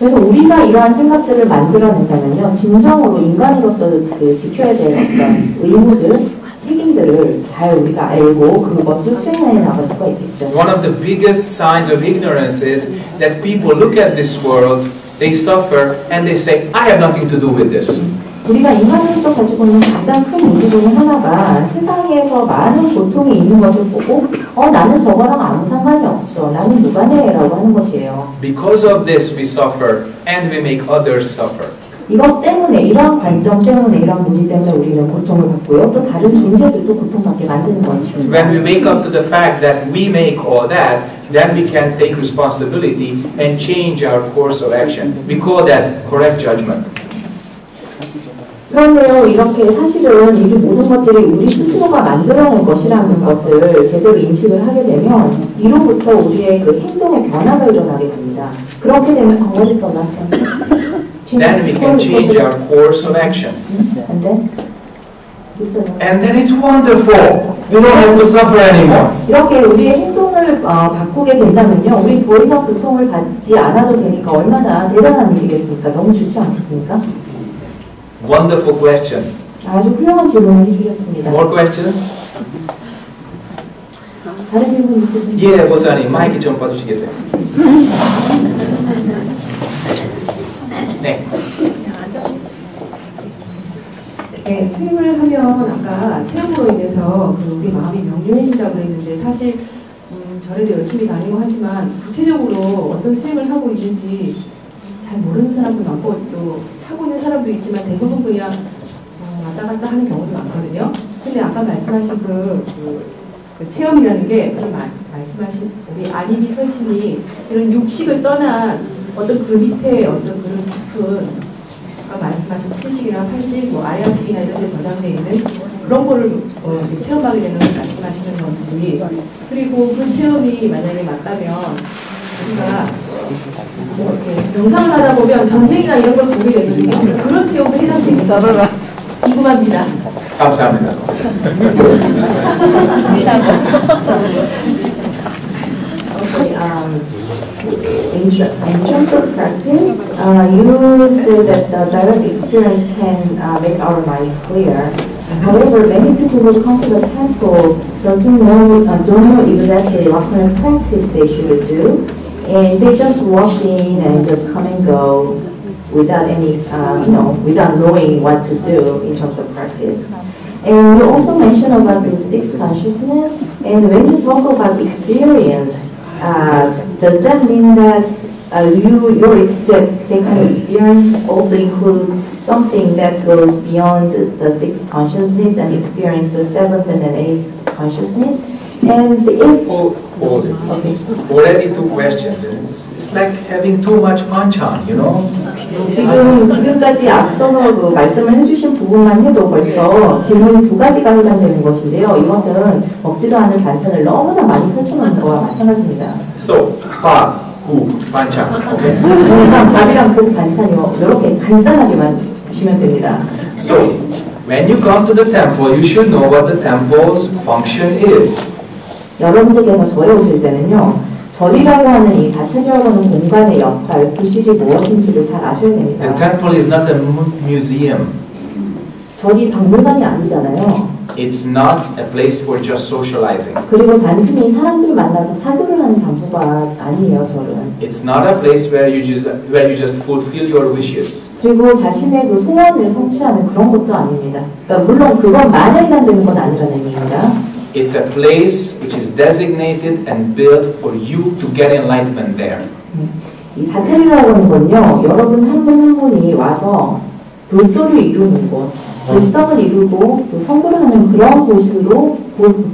그래서 우리가 이러한 생각들을 만들어낸다면요, 진정으로 인간으로서 그 지켜야 될 어떤 의무들, 책임들을 잘 우리가 알고 그것을 수행해 나갈 수가 있겠죠. One of the biggest signs of ignorance is that people look at this world, they suffer, and they say, I have nothing to do with this. 우리가 인간으로서 가지고 있는 가장 큰 문제 중에 하나가 세상에서 많은 고통이 있는 것을 보고 나는 저거랑 아무 상관이 없어. 나는 무관해라고 하는 것이에요. Because of this we suffer and we make others suffer. 이것 때문에, 이러한 관점 때문에, 이러한 문제 때문에 우리는 고통을 받고요. 또 다른 존재들도 고통받게 만드는 것입니다. When we wake up to the fact that we make all that, then we can take responsibility and change our course of action. We call that correct judgment. 그런데요, 이렇게 사실은 이 모든 것들이 우리 스스로가 만들어낸 것이라는 것을 제대로 인식을 하게 되면 이로부터 우리의 그 행동의 변화가 일어나게 됩니다. 그렇게 되면 어디 써놨어요? Then we can change our course of action. And then? And then it's wonderful. We don't have to suffer anymore. 이렇게 우리의 행동을 바꾸게 된다면요, 우리 더 이상 고통을 받지 않아도 되니까 얼마나 대단한 일이겠습니까? 너무 좋지 않겠습니까? Wonderful question. 아주 훌륭한 질문을 해주셨습니다. More questions? 다른 질문 있으신가요? 예, 보사님 마이크 좀 봐주시겠어요? 네. 네, 수행을 하면 아까 체험으로 인해서 우리 마음이 명료해진다고 그랬는데 사실 절에도 열심히 다니고 하지만 구체적으로 어떤 수행을 하고 있는지 잘 모르는 사람도 많고 또 하고 있는 사람도 있지만 대부분 그냥 왔다 갔다 하는 경우도 많거든요. 근데 아까 말씀하신 그 체험이라는 게 말씀하신 우리 아니비 설신이 이런 육식을 떠난 어떤 그 밑에 어떤 그런 깊은 아까 말씀하신 7식이나 8식, 뭐 아래아식이나 이런 데 저장되어 있는 그런 거를 체험하게 되는 걸 말씀하시는 건지, 그리고 그 체험이 만약에 맞다면 우리가 이렇게 명상을 하다 보면 전생이나 이런 걸 보게 되는데 그런 체험도 해당되는지 궁금합니다. 감사합니다. Okay, in terms of practice, you say that the direct experience can make our mind clear. However, many people who come to the temple don't know exactly what kind of practice they should do, and they just walk in and just come and go without any, without knowing what to do in terms of practice. And you also mentioned about this sixth consciousness? And when you talk about experience, does that mean that that kind of experience also include something that goes beyond the sixth consciousness and experience the seventh and then eighth consciousness? And if already two questions. It's like having too much panchan, you know. 지금까지 앞서서 그 말씀을 해주신 부분만 해도 벌써 질문이 두 가지가 해당되는 것인데요. 이것은 먹지도 않은 반찬을 너무나 많이 펼쳐놓는 거와 마찬가지입니다. So, 밥, 국, 반찬. Okay. 그러니까 밥이랑 국, 반찬이요. 이렇게 간단하게만 드시면 됩니다. So, when you come to the temple, you should know what the temple's function is. 여러분들께서 절에 오실 때는요, 절이라고 하는 이 다천이라고 하는 공간의 역할, 구실이 무엇인지를 잘 아셔야 됩니다. The temple is not a museum. 절이 박물관이 아니잖아요. It's not a place for just socializing. 그리고 단순히 사람들 만나서 사교를 하는 장소가 아니에요, 절은. It's not a place where you just fulfill your wishes. 그리고 자신의 그 소원을 성취하는 그런 것도 아닙니다. 그러니까 물론 그것만 해당되는 건 아니라는 얘기입니다. It's a place which is designated and built for you to get enlightenment there. 이 사찰이라고 하는 건요, 여러분 한 분 한 분이 와서 불도를 이루는 곳, 불성을 이루고 또 성불을 하는 그런 곳으로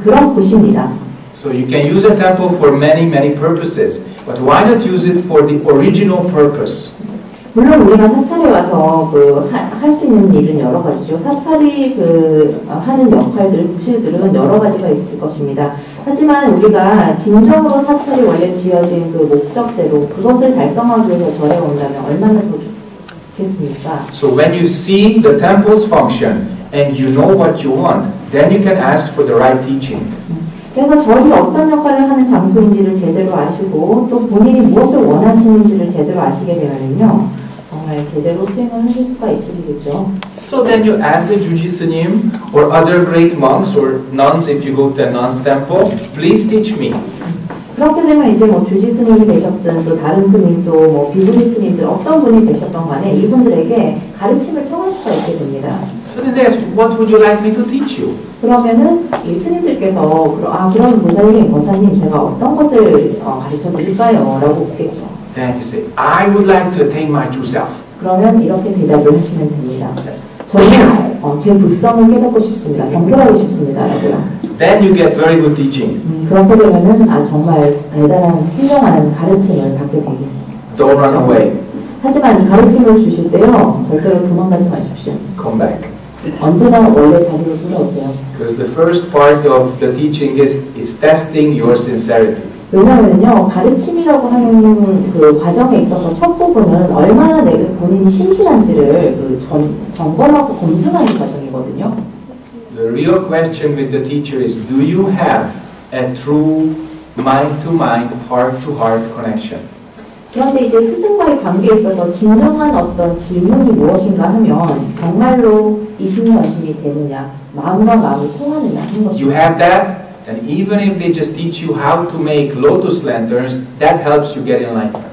그런 곳입니다. So you can use a temple for many purposes, but why not use it for the original purpose? 물론 우리가 사찰에 와서 할 수 있는 일은 여러 가지죠. 사찰이 하는 역할들, 구실들은 여러 가지가 있을 것입니다. 하지만 우리가 진정으로 사찰이 원래 지어진 그 목적대로 그것을 달성하기 위해서 절에 온다면 얼마나 더 좋겠습니까? So when you see the temple's function and you know what you want, then you can ask for the right teaching. 그래서 절이 어떤 역할을 하는 장소인지를 제대로 아시고 또 본인이 무엇을 원하시는지를 제대로 아시게 되면요. 정말 제대로 수행을 하실 수가 있으시겠죠. So then you ask the Juji Snim or other great monks or nuns if you go to a nun's temple, please teach me. 그렇게 되면 이제 뭐 주지 스님이 되셨든 또 다른 스님도 뭐 비구니 스님들 어떤 분이 되셨던 간에 이분들에게 가르침을 청할 수가 있게 됩니다. So then they ask, what would you like me to teach you? 그러면은 이 스님들께서 그럼 보살님 제가 어떤 것을 가르쳐 드릴까요? 라고 묻겠죠. Then you say, I would like to attain my true self. 그러면 이렇게 대답을 하시면 됩니다. 저는 제 불성을 깨닫고 싶습니다. 성불하고 싶습니다. 라고요. Then you get very good teaching. 그렇게 되면은 정말 대단한 훌륭한 가르침을 받게 되겠습니다. Don't run away. 하지만 가르침을 주실 때요, 절대로 도망가지 마십시오. Come back. 언제나 원래 자리로 돌아오세요. Because the first part of the teaching is testing your sincerity. 왜냐하면요, 가르침이라고 하는 그 과정에 있어서 첫 부분은 얼마나 내가 본인이 신실한지를 점검하고 검증하는 과정이거든요. The real question with the teacher is, do you have a true mind-to-mind, heart-to-heart connection? 그런데 이제 스승과의 관계에 있어서 진정한 어떤 질문이 무엇인가 하면 정말로 이심전심이 되느냐, 마음과 마음이 통하느냐 하는 것입니다. You have that, and even if they just teach you how to make lotus lanterns, that helps you get enlightenment.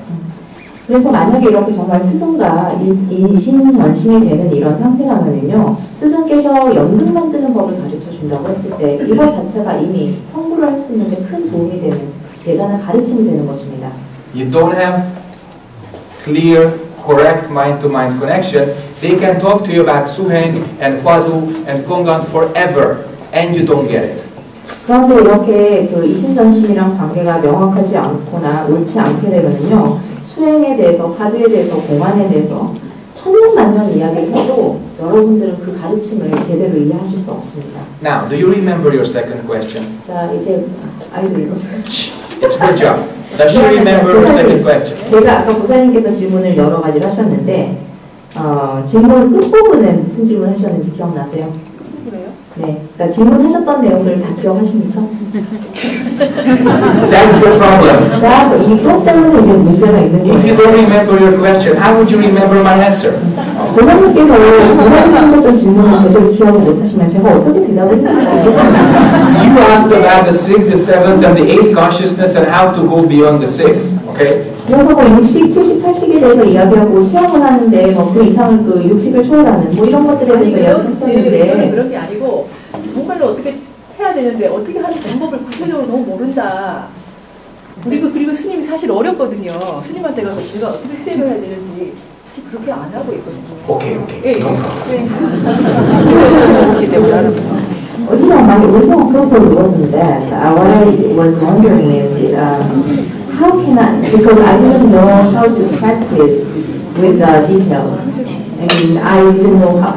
그래서 만약에 이렇게 정말 스승과 이심전심이 되는 이런 상태라면요, 스승께서 연극 만드는 법을 가르쳐 준다고 했을 때 이것 자체가 이미 성불을 할 수 있는 데 큰 도움이 되는 대단한 가르침이 되는 것입니다. You don't have clear, correct mind-to-mind connection. They can talk to you about Suheng and Hwadu and Gongan forever, and you don't get it. 그런데 이렇게 그 이심전심이랑 관계가 명확하지 않거나 옳지 않게 되면요, 수행에 대해서, 화두에 대해서, 공안에 대해서 천년만년 이야기를 해도 여러분들은 그 가르침을 제대로 이해하실 수 없습니다. Now, do you remember your second question? 자, 이제 아이들로. It's her job. Does she remember her second question? 제가 아까 보살님께서 질문을 여러 가지를 하셨는데 질문 끝부분에 무슨 질문 하셨는지 기억나세요? 그래요? 네, 그러니까 질문하셨던 내용들을 다 기억하십니까? That's the problem. 자, 이것 때문에 이제 문제가 있는 거예요. If you don't remember your question, how would you remember my answer? 보살님께서 보살님하셨던 질문을 제대로 기억을 못하시면 제가 어떻게 대답을 해드릴까요? You asked about the sixth, the seventh, and the eighth consciousness and how to go beyond the sixth. Okay? 그래서 뭐 60, 70, 80에 대해서 이야기하고 체험을 하는데 뭐 그 이상을 그 60을 초월하는 뭐 이런 것들에 대해서 이야기했었는데 그런 게 아니고 정말로 어떻게 해야 되는데 어떻게 하는 방법을 구체적으로 너무 모른다. 그리고 스님이 사실 어렵거든요. 스님한테 가서 제가 어떻게 수행을 해야 되는지 사실 그렇게 안 하고 있거든요. 오케이. 예. You know, my original purpose wasn't that. What I was wondering is, how can I, because I didn't know how to practice with the details. I mean, I didn't know how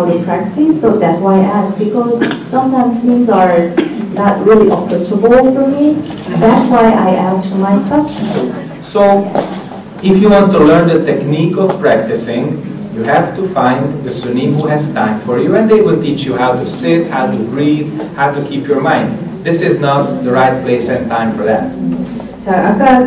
to practice, so that's why I asked, because sometimes things are not really approachable for me. That's why I asked my question. So, if you want to learn the technique of practicing, you have to find the Sunim who has time for you, and they will teach you how to sit, how to breathe, how to keep your mind. This is not the right place and time for that. 자, 아까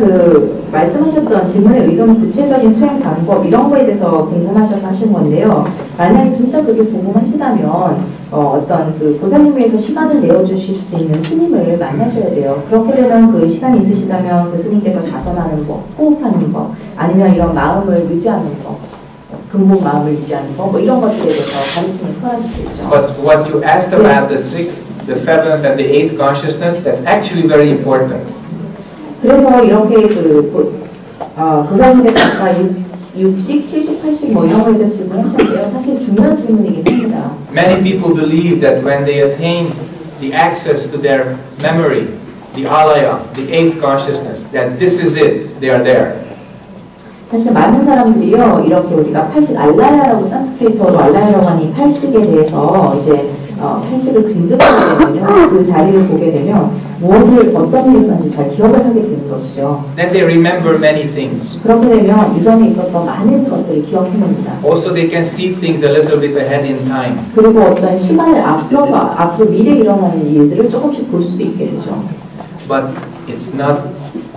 말씀하셨던 질문의 의도는 구체적인 수행 방법 이런 거에 대해서 궁금하셔서 하신 건데요. 만약에 진짜 그게 궁금하시다면 어떤 보살님께서 시간을 내어주실 수 있는 스님을 만나셔야 돼요. 그렇게 되면 그 시간이 있으시다면 그 스님께서 자선하는 법, 호흡하는 법, 아니면 이런 마음을 유지하는 법, 근본 마음을 유지하는 법, 이런 것들에 대해서 가르침을 선하시겠죠. But what you asked about the sixth, the seventh, and the eighth consciousness, that's actually very important. 그래서 이렇게 보살님께서 아까 60, 70, 80 이런 거에 대해서 질문하셨는데요. 사실 중요한 질문이긴 합니다. Many people believe that when they attain the access to their memory, the alaya, the eighth consciousness, that this is it, they are there. 사실 많은 사람들이요, 이렇게 우리가 80, 알라야라고 산스크리트어로 알라야라고 하는 이 80에 대해서 이제 80을 증득하게 되면 그 자리를 보게 되면 어떤 일이 있었는지 잘 기억을 하게 되는 것이죠. Then they remember many things. 그렇게 되면 이전에 있었던 많은 것들을 기억해냅니다. Also they can see things a little bit ahead in time. 그리고 어떤 시간을 앞서서 앞으로 미래에 일어나는 일들을 조금씩 볼 수도 있게 되죠. But it's not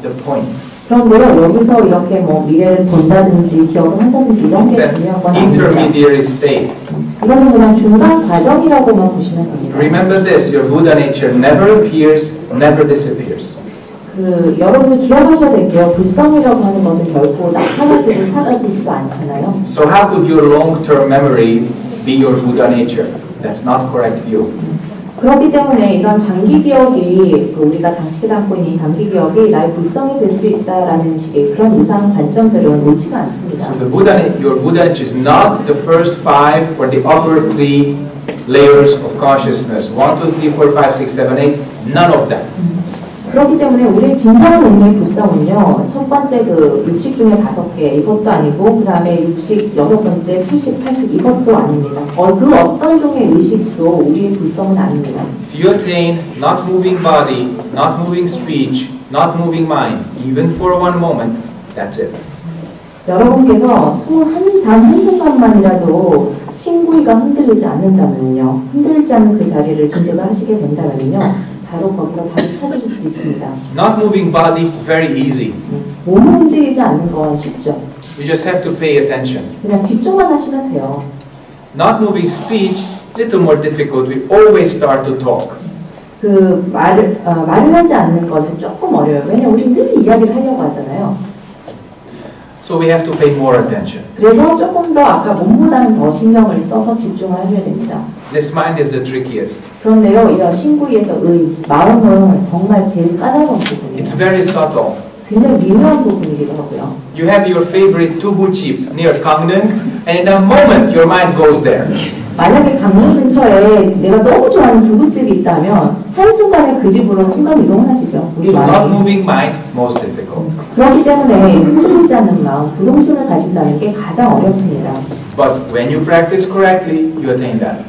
the point. 그런데요, 여기서 이렇게 미래를 본다든지 기억을 한다든지 이런 게 중요한 건 아닙니다. Intermediary state. 이것은 그냥 중간 과정이라고만 보시면 됩니다. Remember this, your Buddha nature never appears, never disappears. 여러분이 기억하셔야 될 게요, 불성이라고 하는 것은 결코 나타나지고 사라지지도 않잖아요. So how could your long-term memory be your Buddha nature? That's not correct view. 그렇기 때문에 이런 장기 기억이 우리가 장식에 담고 있는 이 장기 기억이 나의 불성이 될 수 있다라는 식의 그런 이상 관점들은 옳지가 않습니다. So your Buddha is not the first 5 or the upper 3 layers of consciousness. 1, 2, 3, 4, 5, 6, 7, 8. None of that. 그렇기 때문에 우리의 진정한 의미의 불성은요, 첫 번째 육식 중에 5개 이것도 아니고 그 다음에 육식 6번째 70, 80 이것도 아닙니다. 그 어떤 종의 의식도 우리의 불성은 아닙니다. If you attain not moving body, not moving speech, not moving mind, even for one moment, that's it. 여러분께서 단 한순간만이라도 신구이가 흔들리지 않는다면요, 흔들리지 않는 그 자리를 증득을 하시게 된다면요, 바로 거기로 답을 찾으실 수 있습니다. Not moving body, very easy. 몸을 움직이지 않는 건 쉽죠. You just have to pay attention. 그냥 집중만 하시면 돼요. Not moving speech, little more difficult. We always start to talk. 말을 하지 않는 거는 조금 어려워요. 왜냐면 우리 늘 이야기를 하려고 하잖아요. So we have to pay more attention. 그래서 조금 더 아까 몸보다는 더 신경을 써서 집중을 하셔야 됩니다. This mind is the trickiest. 그런데요, 이런 신구이에서 마음은 정말 제일 까다로운 부분이에요. It's very subtle. 굉장히 미묘한 부분이기도 하고요. You have your favorite tubuchip near Gangneung, and in a moment your mind goes there. 만약에 강릉 근처에 내가 너무 좋아하는 두부집이 있다면 한순간에 그 집으로 순간 이동을 하시죠. 우리 So not 마음이. moving mind, most difficult. 그렇기 때문에 흔들리지 않는 마음, 부동심을 가진다는 게 가장 어렵습니다. But when you practice correctly, you attain that.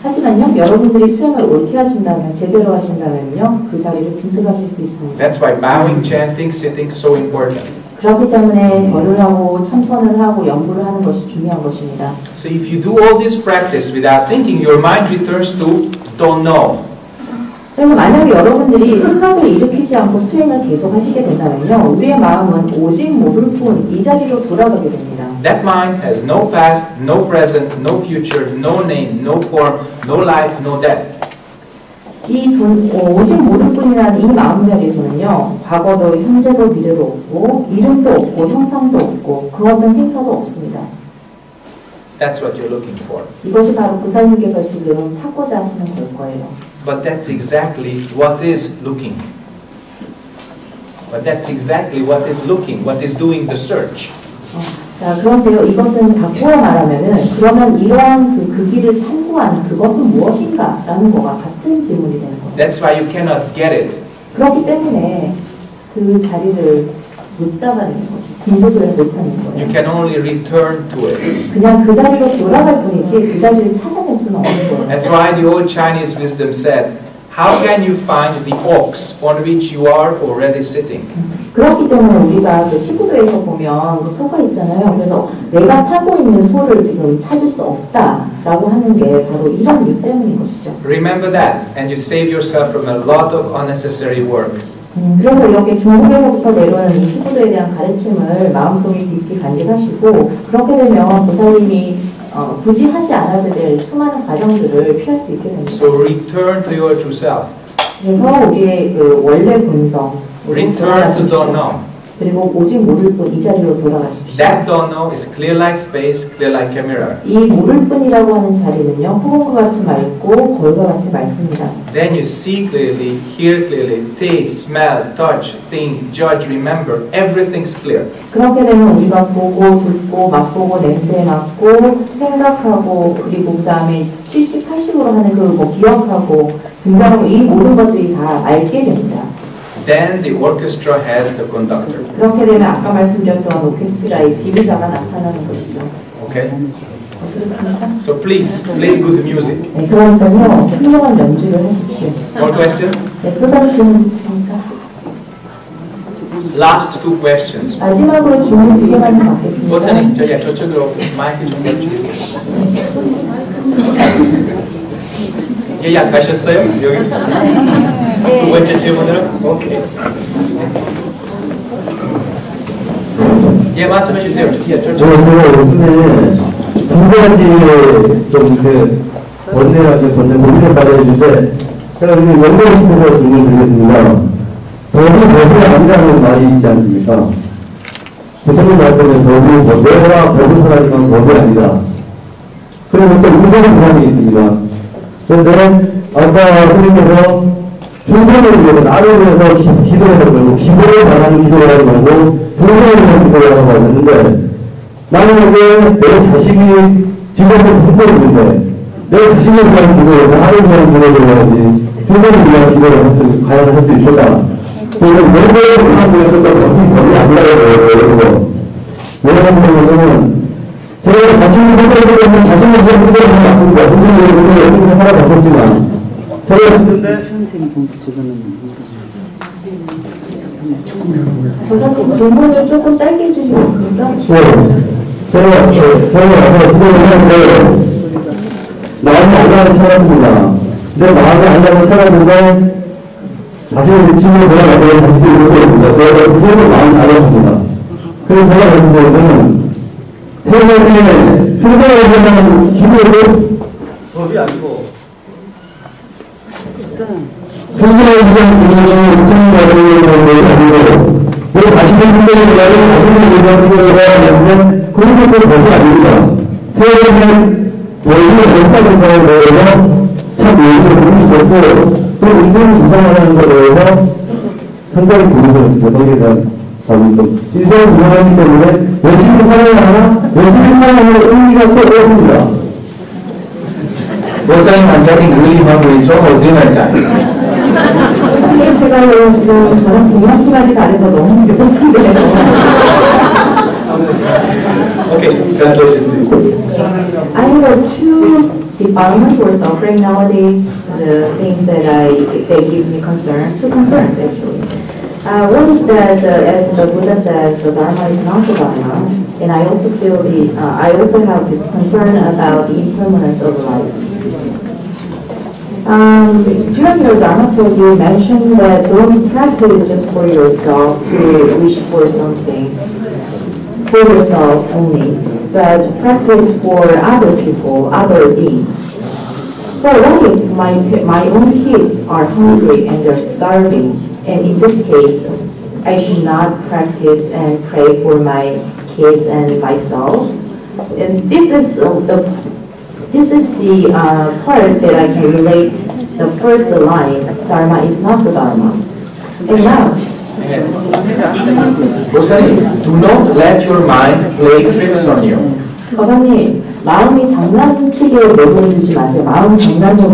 하지만요, 여러분들이 수행을 옳게 하신다면, 제대로 하신다면요, 그 자리를 증득하실 수 있습니다. That's why bowing, chanting, sitting is so important. 그렇기 때문에 절을 하고 참선을 하고 연구를 하는 것이 중요한 것입니다. So if you do all this practice without thinking, your mind returns to don't know. 그래서 만약에 여러분들이 생각을 일으키지 않고 수행을 계속 하시게 된다면요, 우리의 마음은 오직 모를 뿐 이 자리로 돌아가게 됩니다. That mind has no past, no present, no future, no name, no form, no life, no death. 오직 모를 뿐이라는 이 마음 자리에서는요, 과거도 현재도 미래도 없고 이름도 없고 형상도 없고 그 어떤 생사도 없습니다. That's what you're looking for. 이것이 바로 보살님께서 지금 찾고자 하시는 걸 거예요. but that's exactly what is looking. But that's exactly what is looking, what is doing the search. 자, 그런데요, 이것은 바꾸어 말하면은, 그러면 이러한 그 길을 참고하는 그것은 무엇인가? 라는 거가 같은 질문이 되는 거예요. That's why you cannot get it. 그렇기 때문에 그 자리를 못 잡아내는 거죠. 진도를 못하는 거예요. You can only return to it. 그냥 그 자리로 돌아갈 뿐이지 그 자리를 찾아낼 수는 없는 거예요. That's why the old Chinese wisdom said, how can you find the ox on which you are already sitting? 그렇기 때문에 우리가 그 시구도에서 보면 그 소가 있잖아요. 그래서 내가 타고 있는 소를 지금 찾을 수 없다라고 하는 게 바로 이런 이유 때문인 것이죠. Remember that, and you save yourself from a lot of unnecessary work. 그래서 이렇게 중국에서부터 내려오는 이 시구도에 대한 가르침을 마음속에 깊이 간직하시고 그렇게 되면 보살님이 굳이 하지 않아도 될 수많은 과정들을 피할 수 있게 됩니다. So return to your true self. 그래서 우리의 그 원래 본성 Return to don't know. 그리고 오직 모를 뿐 이 자리로 돌아가십시오. That don't know is clear like space, clear like a mirror. 이 모를 뿐이라고 하는 자리는요, 허공과 같이 맑고 거울과 같이 맑습니다. Then you see clearly, hear clearly, taste, smell, touch, think, judge, remember. Everything's clear. 그렇게 되면 우리가 보고, 듣고, 맛보고, 냄새 맡고, 생각하고, 그리고 그 다음에 70, 80으로 하는 그 뭐 기억하고, 등장하고 이 모든 것들이 다 알게 됩니다. Then the orchestra has the conductor. 그렇게 되면 아까 말씀드렸던 오케스트라의 지휘자가 나타나는 것이죠. Okay? 어떻습니까? So please play good music. 네, 그러니까요, 훌륭한 연주를 하십시오. More questions? 네, 또 다른 질문 있으십니까? Last two questions. 마지막으로 질문 두 개만 받겠습니다. 보사님, 저쪽으로 마이크 좀 내주세요. 예약하셨어요? 여기? 두 번째 질문으로? 오케이. 예, 말씀해 주세요. 예, 저쪽으로. 요즘에 두 가지 좀 번뇌 고민에 빠져있는데 제가 지금 연결시켜서 질문을 드리겠습니다. 법이 아니라는 말이 있지 않습니까? 부처님 말씀에 법이와 법을 사라지면 법이 아니다. 그리고 또 인간의 부분이 있습니다. 그런데 아까 선생님께서 충성을 위해서 나를 위해서 기도를 하는 거고 기도를 바라는 기도를 하는 거고 불교를 위해서 기도를 하는 거였는데 나는 이게 내 자식이 지금은 불교를 있는데 내 자신을 위한 기도를 나를 위한 기도를 해야지 충성을 위한 기도를 과연 할 수 있을까? 그래서 왼쪽에 하고 있었던 법이 아니라고 해요. 왜냐하면 제가 자신을 생각해보면 자신을 위한 기도를 하면 나쁩니다. 선생님이 열심히 살아봤었지만 제가 근데 보사님 질문을 조금 짧게 해주시겠습니까? 네. 제가 기도를 하는데 마음이 안가는 찾았습니다. 내 마음이 안가는 찾았는데 자신의 집을 돌아가고 자신이 이루어졌습니다. 그래서 그대로 마음이 달렸습니다. 그래서 제가 봤을 때는 세상에 충성을 위한 기도를 법이 아니고 충성을 위한 기도를 아니고 왜 자신의 충성을 위한 기도를 해야 하는데 그런 것도 법이 아닙니다. 세상에 원인을 못하는 거에 대해서 참 예의를 부르셨고 또 인생을 이상하는 것에 대해서 상당히 부르셨습니다. 거기에 대한 인생을 이상하기 때문에 열심히 살아야 열심히 살아야 의미가 또 없습니다. 보사님, I'm getting really hungry. It's almost dinner time. 제가요 지금 저랑 공연 시간이 다르서 너무 배고픈데요. Okay, translation. I have two departments who are suffering nowadays. The things that they give me concern, two concerns actually. One is that, as the Buddha says, the Dharma is not the Dharma, and I also feel I also have this concern about the impermanence of life. During your Dharma talk, you mentioned that don't practice just for yourself to wish for something, for yourself only, but practice for other people, other beings. So what if my own kids are hungry and they're starving, and in this case, I should not practice and pray for my kids and myself? And this is the part that I can relate the first line, Dharma is not the Dharma. And now, 보사님, do not let your mind play tricks on you. 거사님, 마음이 장난치게 내버려두지 마세요. 마음 장난으로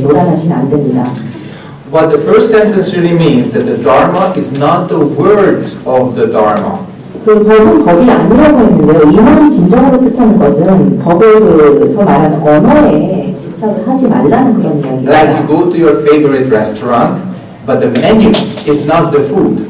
놀아나시면 안 됩니다. What the first sentence really means that the Dharma is not the words of the Dharma. 그 법은 법이 아니라고 했는데요. 이 말이 진정으로 뜻하는 것은 법을 저 말하는 언어에 집착을 하지 말라는 그런 이야기입니다. Like you go to your favorite restaurant, but the menu is not the food.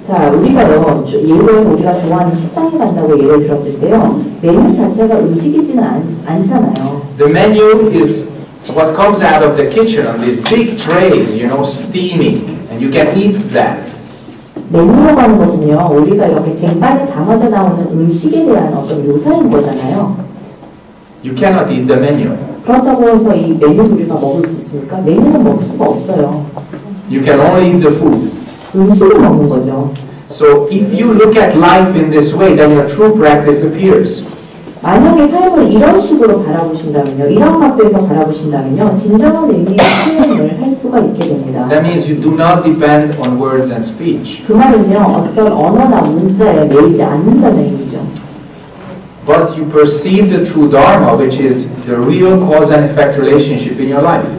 자, 우리가요, 예를 들어서 우리가 좋아하는 식당에 간다고 예를 들었을 때요, 메뉴 자체가 음식이지는 않잖아요. The menu is what comes out of the kitchen on these big trays, you know, steaming, and you can eat that. 메뉴라고 하는 것은요, 우리가 이렇게 쟁반에 담아져 나오는 음식에 대한 어떤 묘사인 거잖아요. You cannot eat the menu. 그렇다고 해서 이 메뉴를 우리가 먹을 수 있습니까? 메뉴는 먹을 수가 없어요. You can only eat the food. 음식을 먹는 거죠. So if you look at life in this way, then your true practice appears. 만약에 삶을 이런 식으로 바라보신다면요, 이런 각도에서 바라보신다면요, 진정한 의미의 수행을 할 수가 있게 됩니다. That means you do not depend on words and speech. 그 말은요, 어떤 언어나 문자에 매이지 않는다는 의미죠. But you perceive the true Dharma, which is the real cause and effect relationship in your life.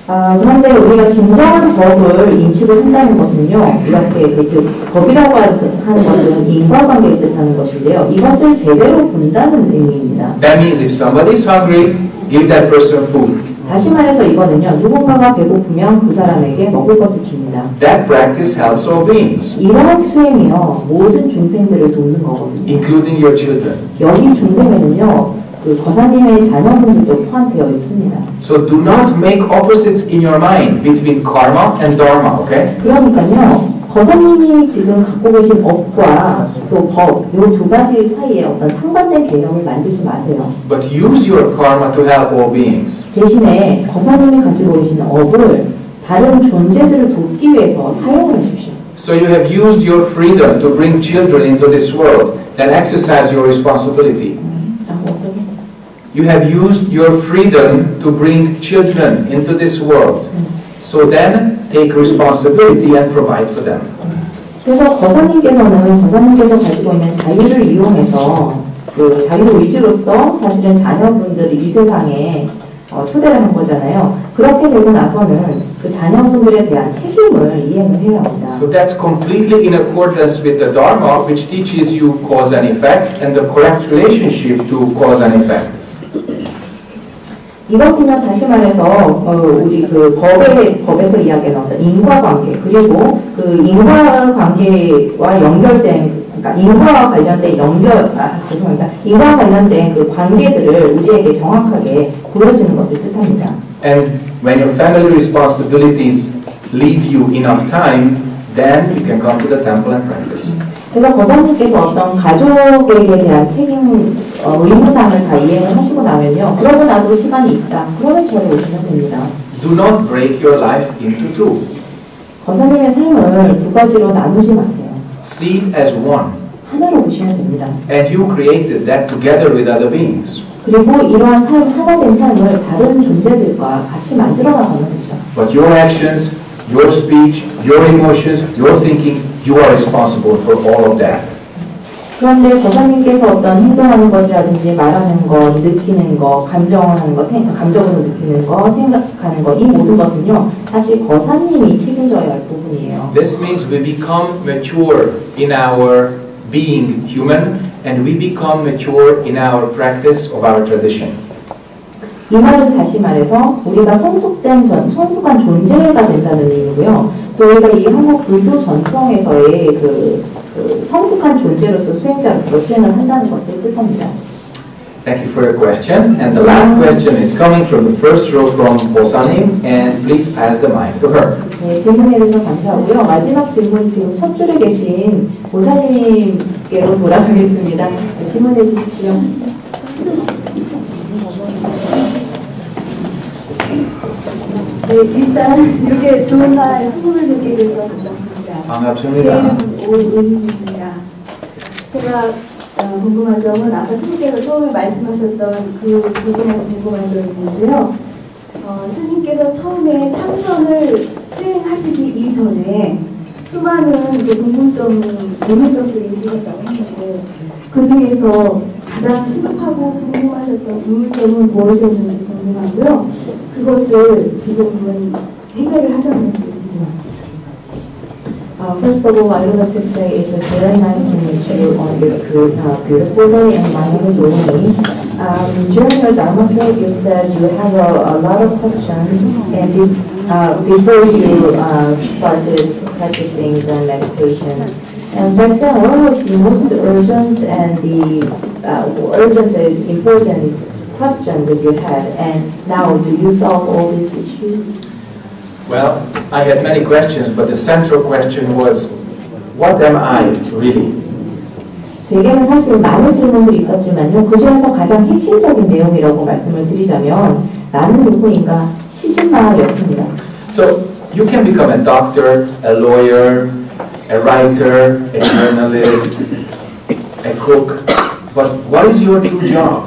그런데 우리가 진정한 법을 인식을 한다는 것은요, 이렇게 즉 법이라고 하는 것은 인과관계를 뜻하는 것인데요, 이것을 제대로 본다는 의미입니다. That means if somebody is hungry, give that person food. 다시 말해서 이거는요, 누군가가 배고프면 그 사람에게 먹을 것을 줍니다. That practice helps all beings, 이러한 수행이요, 모든 중생들을 돕는 거거든요. including your children. 여기 중생에는요, 그 거사님의 자녀분들도 포함되어 있습니다. So do not make opposites in your mind between karma and dharma, okay? 그러니까요, 거사님이 지금 갖고 계신 업과 또 법, 이 두 가지 사이에 어떤 상반된 개념을 만들지 마세요. But use your karma to help all beings. 대신에 거사님이 가지고 계시는 업을 다른 존재들을 돕기 위해서 사용을 하십시오. So you have used your freedom to bring children into this world, then exercise your responsibility. You have used your freedom to bring children into this world. So then take responsibility and provide for them. 그래서 거사님께서 가지고 있는 자유를 이용해서 그 자유 의지로서 사실은 자녀분들을 이 세상에 초대를 한 거잖아요. 그렇게 되고 나서는 그 자녀분들에 대한 책임을 이행을 해야 합니다. So that's completely in accordance with the Dharma, which teaches you cause and effect and the correct relationship to cause and effect. 이것은요, 다시 말해서 우리 그 법에서 이야기하는 어떤 인과관계, 그리고 그 인과관계와 연결된, 그러니까 인과와 관련된 인과와 관련된 그 관계들을 우리에게 정확하게 보여주는 것을 뜻합니다. And when your family responsibilities leave you enough time, then you can come to the temple and practice. 그래서 거사님께서 어떤 가족에게 대한 책임, 의무상을 다 이행을 하시고 나면요, 그러고 나도 시간이 있다. 그러면 저를 오시면 됩니다. Do not break your life into two. 거사님의 삶을 두 가지로 나누지 마세요. See it as one. 하나로 보시면 됩니다. And you created that together with other beings. 그리고 이러한 삶, 하나된 삶을 다른 존재들과 같이 만들어 나가는 거죠. But your actions, your speech, your emotions, your thinking, you are responsible for all of that. 그런데 거사님께서 어떤 행동하는 것이라든지 말하는 것, 느끼는 것, 감정하는 것, 감정으로 느끼는 것, 생각하는 것, 이 모든 것은요, 사실 거사님이 책임져야 할 부분이에요. This means we become mature in our being human, and we become mature in our practice of our tradition. 이 말은 다시 말해서 우리가 성숙한 존재가 된다는 의미고요. 또 우리가 이 한국 불교 전통에서의 그 성숙한 존재로서 수행자로서 수행을 한다는 것을 뜻합니다. Thank you for your question. And the last question is coming from the first row from 보사님, and please pass the mic to her. 네, 질문해 주셔서 감사하고요. 마지막 질문 지금 첫 줄에 계신 보사님께로 돌아가겠습니다. 네, 질문해 주십시오. 네, 일단 이렇게 좋은 날 수고를 듣게 돼서 반갑습니다. 반갑습니다. 제 이름은 오은입니다. 제가 궁금한 점은 아까 스님께서 처음에 말씀하셨던 그 부분에 궁금한 점이 있는데요. 스님께서 처음에 참선을 수행하시기 이전에 수많은 궁금점들이 있으셨다고 했는데 그 중에서 가장 시급하고 궁금하셨던 의문점은 무엇이었는지 궁금하고요. 그것을 지금은 해결을 하셨는지 궁금합니다. First of all, I would like to say it's very nice to meet you on this beautiful day, and my name is Winnie. During your Dharma talk, you said you have a lot of questions, and before you started practicing the meditation. And back then, what was the most urgent and important question that you had? And now, do you solve all these issues? Well, I had many questions, but the central question was, what am I really? 제게는 사실 많은 질문들이 있었지만요. 그 중에서 가장 핵심적인 내용이라고 말씀을 드리자면 나는 누구인가 시즌마였습니다. So you can become a doctor, a lawyer, a writer, a journalist, a cook, but what is your true job?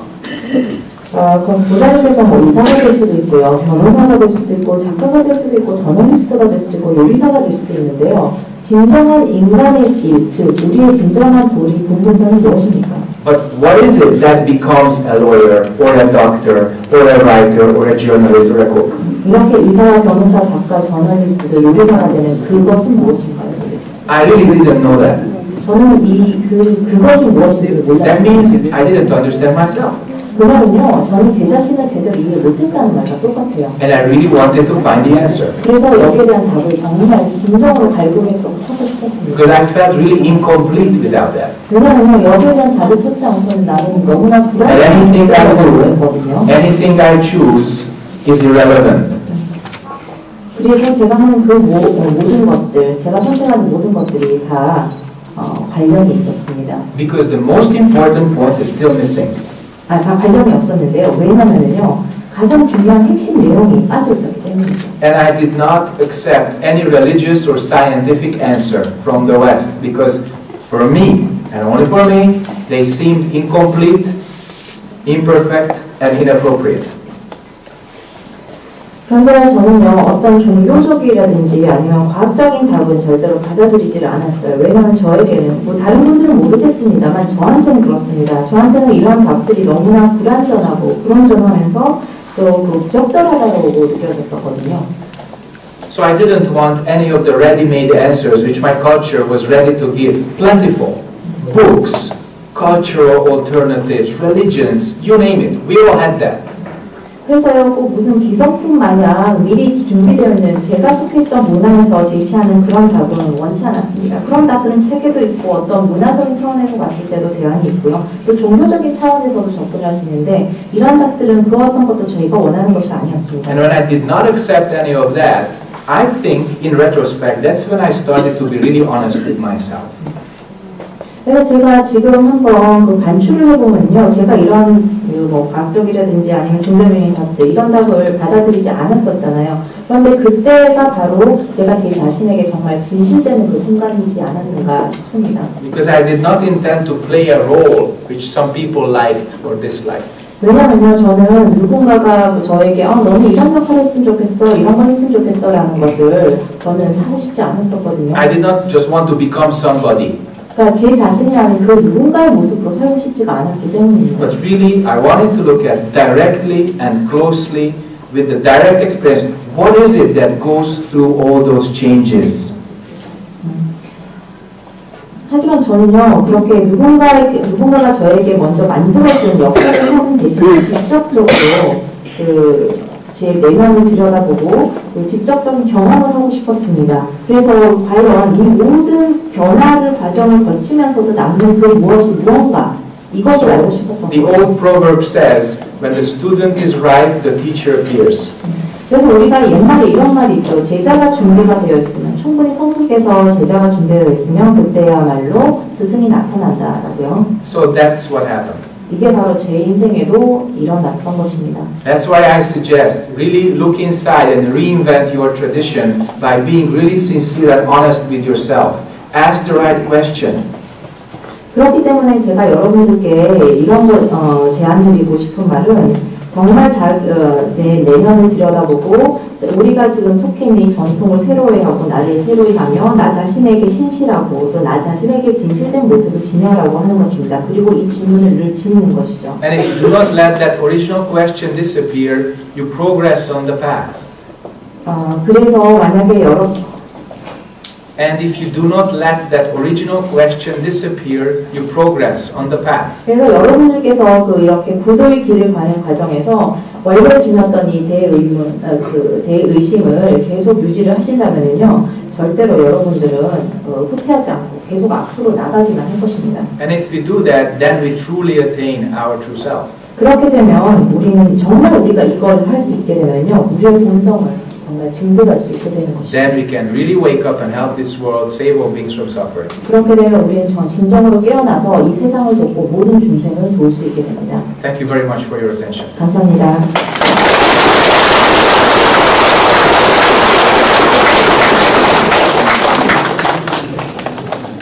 그럼 부자님께서 뭐 의사가 될 수도 있고요, 변호사가 될 수도 있고, 작가가 될 수도 있고, 저널리스트가 될 수도 있고, 요리사가 될 수도 있는데요. 진정한 인간의 길, 즉 우리의 진정한 도리, 본분선은 무엇입니까? But what is it that becomes a lawyer, or a doctor, or a writer, or a journalist, or a cook? 이렇게 의사, 변호사, 작가, 저널리스트, 요리사가 되는 그것은 무엇인가요? I really didn't know that. 저는 그것이 무엇인지 몰랐어요. That means I didn't understand myself. 그거는요, 저는 제 자신을 제대로 이해 못했다는 말과 똑같아요. And I really wanted to find the answer. 그래서 여기에 대한 답을 정말 진정으로 발굴해서 찾고 싶었습니다. Because I felt really incomplete without that. 왜냐하면 여기에 대한 답을 찾지 않고는 나는 너무나 불안한 상태거든요. Anything I choose is irrelevant. 그래서 제가 하는 그 모든 것들, 제가 선택하는 모든 것들이 다 관련이 있었습니다. Because the most important point is still missing. 다 관련이 없었는데요. 왜냐하면요, 가장 중요한 핵심 내용이 빠져 있었기 때문이죠. And I did not accept any religious or scientific answer from the West because for me, and only for me, they seemed incomplete, imperfect, and inappropriate. 그런데 저는요, 어떤 종교적이라든지 아니면 과학적인 답은 절대로 받아들이지를 않았어요. 왜냐하면 저에게는, 뭐 다른 분들은 모르겠습니다만 저한테는 그렇습니다. 저한테는 이런 답들이 너무나 불완전하고 불완전하면서 또 부적절하다고 느껴졌었거든요. So I didn't want any of the ready-made answers which my culture was ready to give. Plentiful. Books, cultural alternatives, religions, you name it. We all had that. 그래서요, 꼭 무슨 기성품 마냥 미리 준비되어 있는 제가 속했던 문화에서 제시하는 그런 답은 원치 않았습니다. 그런 답들은 책에도 있고 어떤 문화적인 차원에서 봤을 때도 대안이 있고요. 또 종교적인 차원에서도 접근할 수 있는데 이런 답들은 그 어떤 것도 저희가 원하는 것이 아니었습니다. And when I did not accept any of that, I think in retrospect, that's when I started to be really honest with myself. 그래서 제가 지금 한번 그 반출을 해보면요, 제가 이런 뭐 과학적이라든지 아니면 종교적인 답들 이런 답을 받아들이지 않았었잖아요. 그런데 그때가 바로 제가 제 자신에게 정말 진실되는 그 순간이지 않았는가 싶습니다. Because I did not intend to play a role which some people liked or disliked. 왜냐면요, 저는 누군가가 저에게 너는 이런 역할을 했으면 좋겠어, 이런 걸 했으면 좋겠어 라는 것을 저는 하고 싶지 않았었거든요. I did not just want to become somebody. 그러니까 제 자신이 아닌 그 누군가의 모습으로 살고 싶지가 않았기 때문입니다. But really, I wanted to look at directly and closely with the direct experience. What is it that goes through all those changes? 하지만 저는요, 그렇게 누군가가 저에게 먼저 만들어준 역할을 하는 대신에 직접적으로 제 내면을 들여다보고 직접적인 경험을 하고 싶었습니다. 그래서 과연 이 모든 변화를 과정을 거치면서도 남는 그 무엇이 무언가 이것을 알고 싶었던 The 거예요. old proverb says, when the student is ripe, the teacher appears. 그래서 우리가 옛날에 이런 말이 있죠. 제자가 준비가 되어 있으면, 충분히 성숙해서 제자가 준비되어 있으면 그때야말로 스승이 나타난다라고요. So that's what happened. 이게 바로 제 인생에도 일어났던 것입니다. That's why I suggest really look inside and reinvent your tradition by being really sincere and honest with yourself. Ask the right question. 그렇기 때문에 제가 여러분들께 이런 걸 제안드리고 싶은 말은 정말 내 내면을 들여다보고 우리가 지금 속해 있는 이 전통을 새로이 하고 나를 새로이 하며 나 자신에게 신실하고 또 나 자신에게 진실된 모습을 지녀라고 하는 것입니다. 그리고 이 질문을 늘 짓는 것이죠. And if you do not let that original question disappear, you progress on the path. 그래서 만약에 And if you do not let that original question disappear, you progress on the path. 그래서 여러분들께서 이렇게 구도의 길을 가는 과정에서 원래 지녔던 이 대의심을 계속 유지를 하신다면요, 절대로 여러분들은 후퇴하지 않고 계속 앞으로 나가기만 할 것입니다. And if we do that, then we truly attain our true self. 그렇게 되면 우리는 정말 우리가 이걸 할 수 있게 되면요, 우리의 본성을 정말 증득할 수 있게 되는 것입니다. Then we can really wake up and help this world, save all beings from suffering. 그렇게 되면 우리는 진정으로 깨어나서 이 세상을 돕고 모든 중생을 도울 수 있게 됩니다. Thank you very much for your attention. 감사합니다.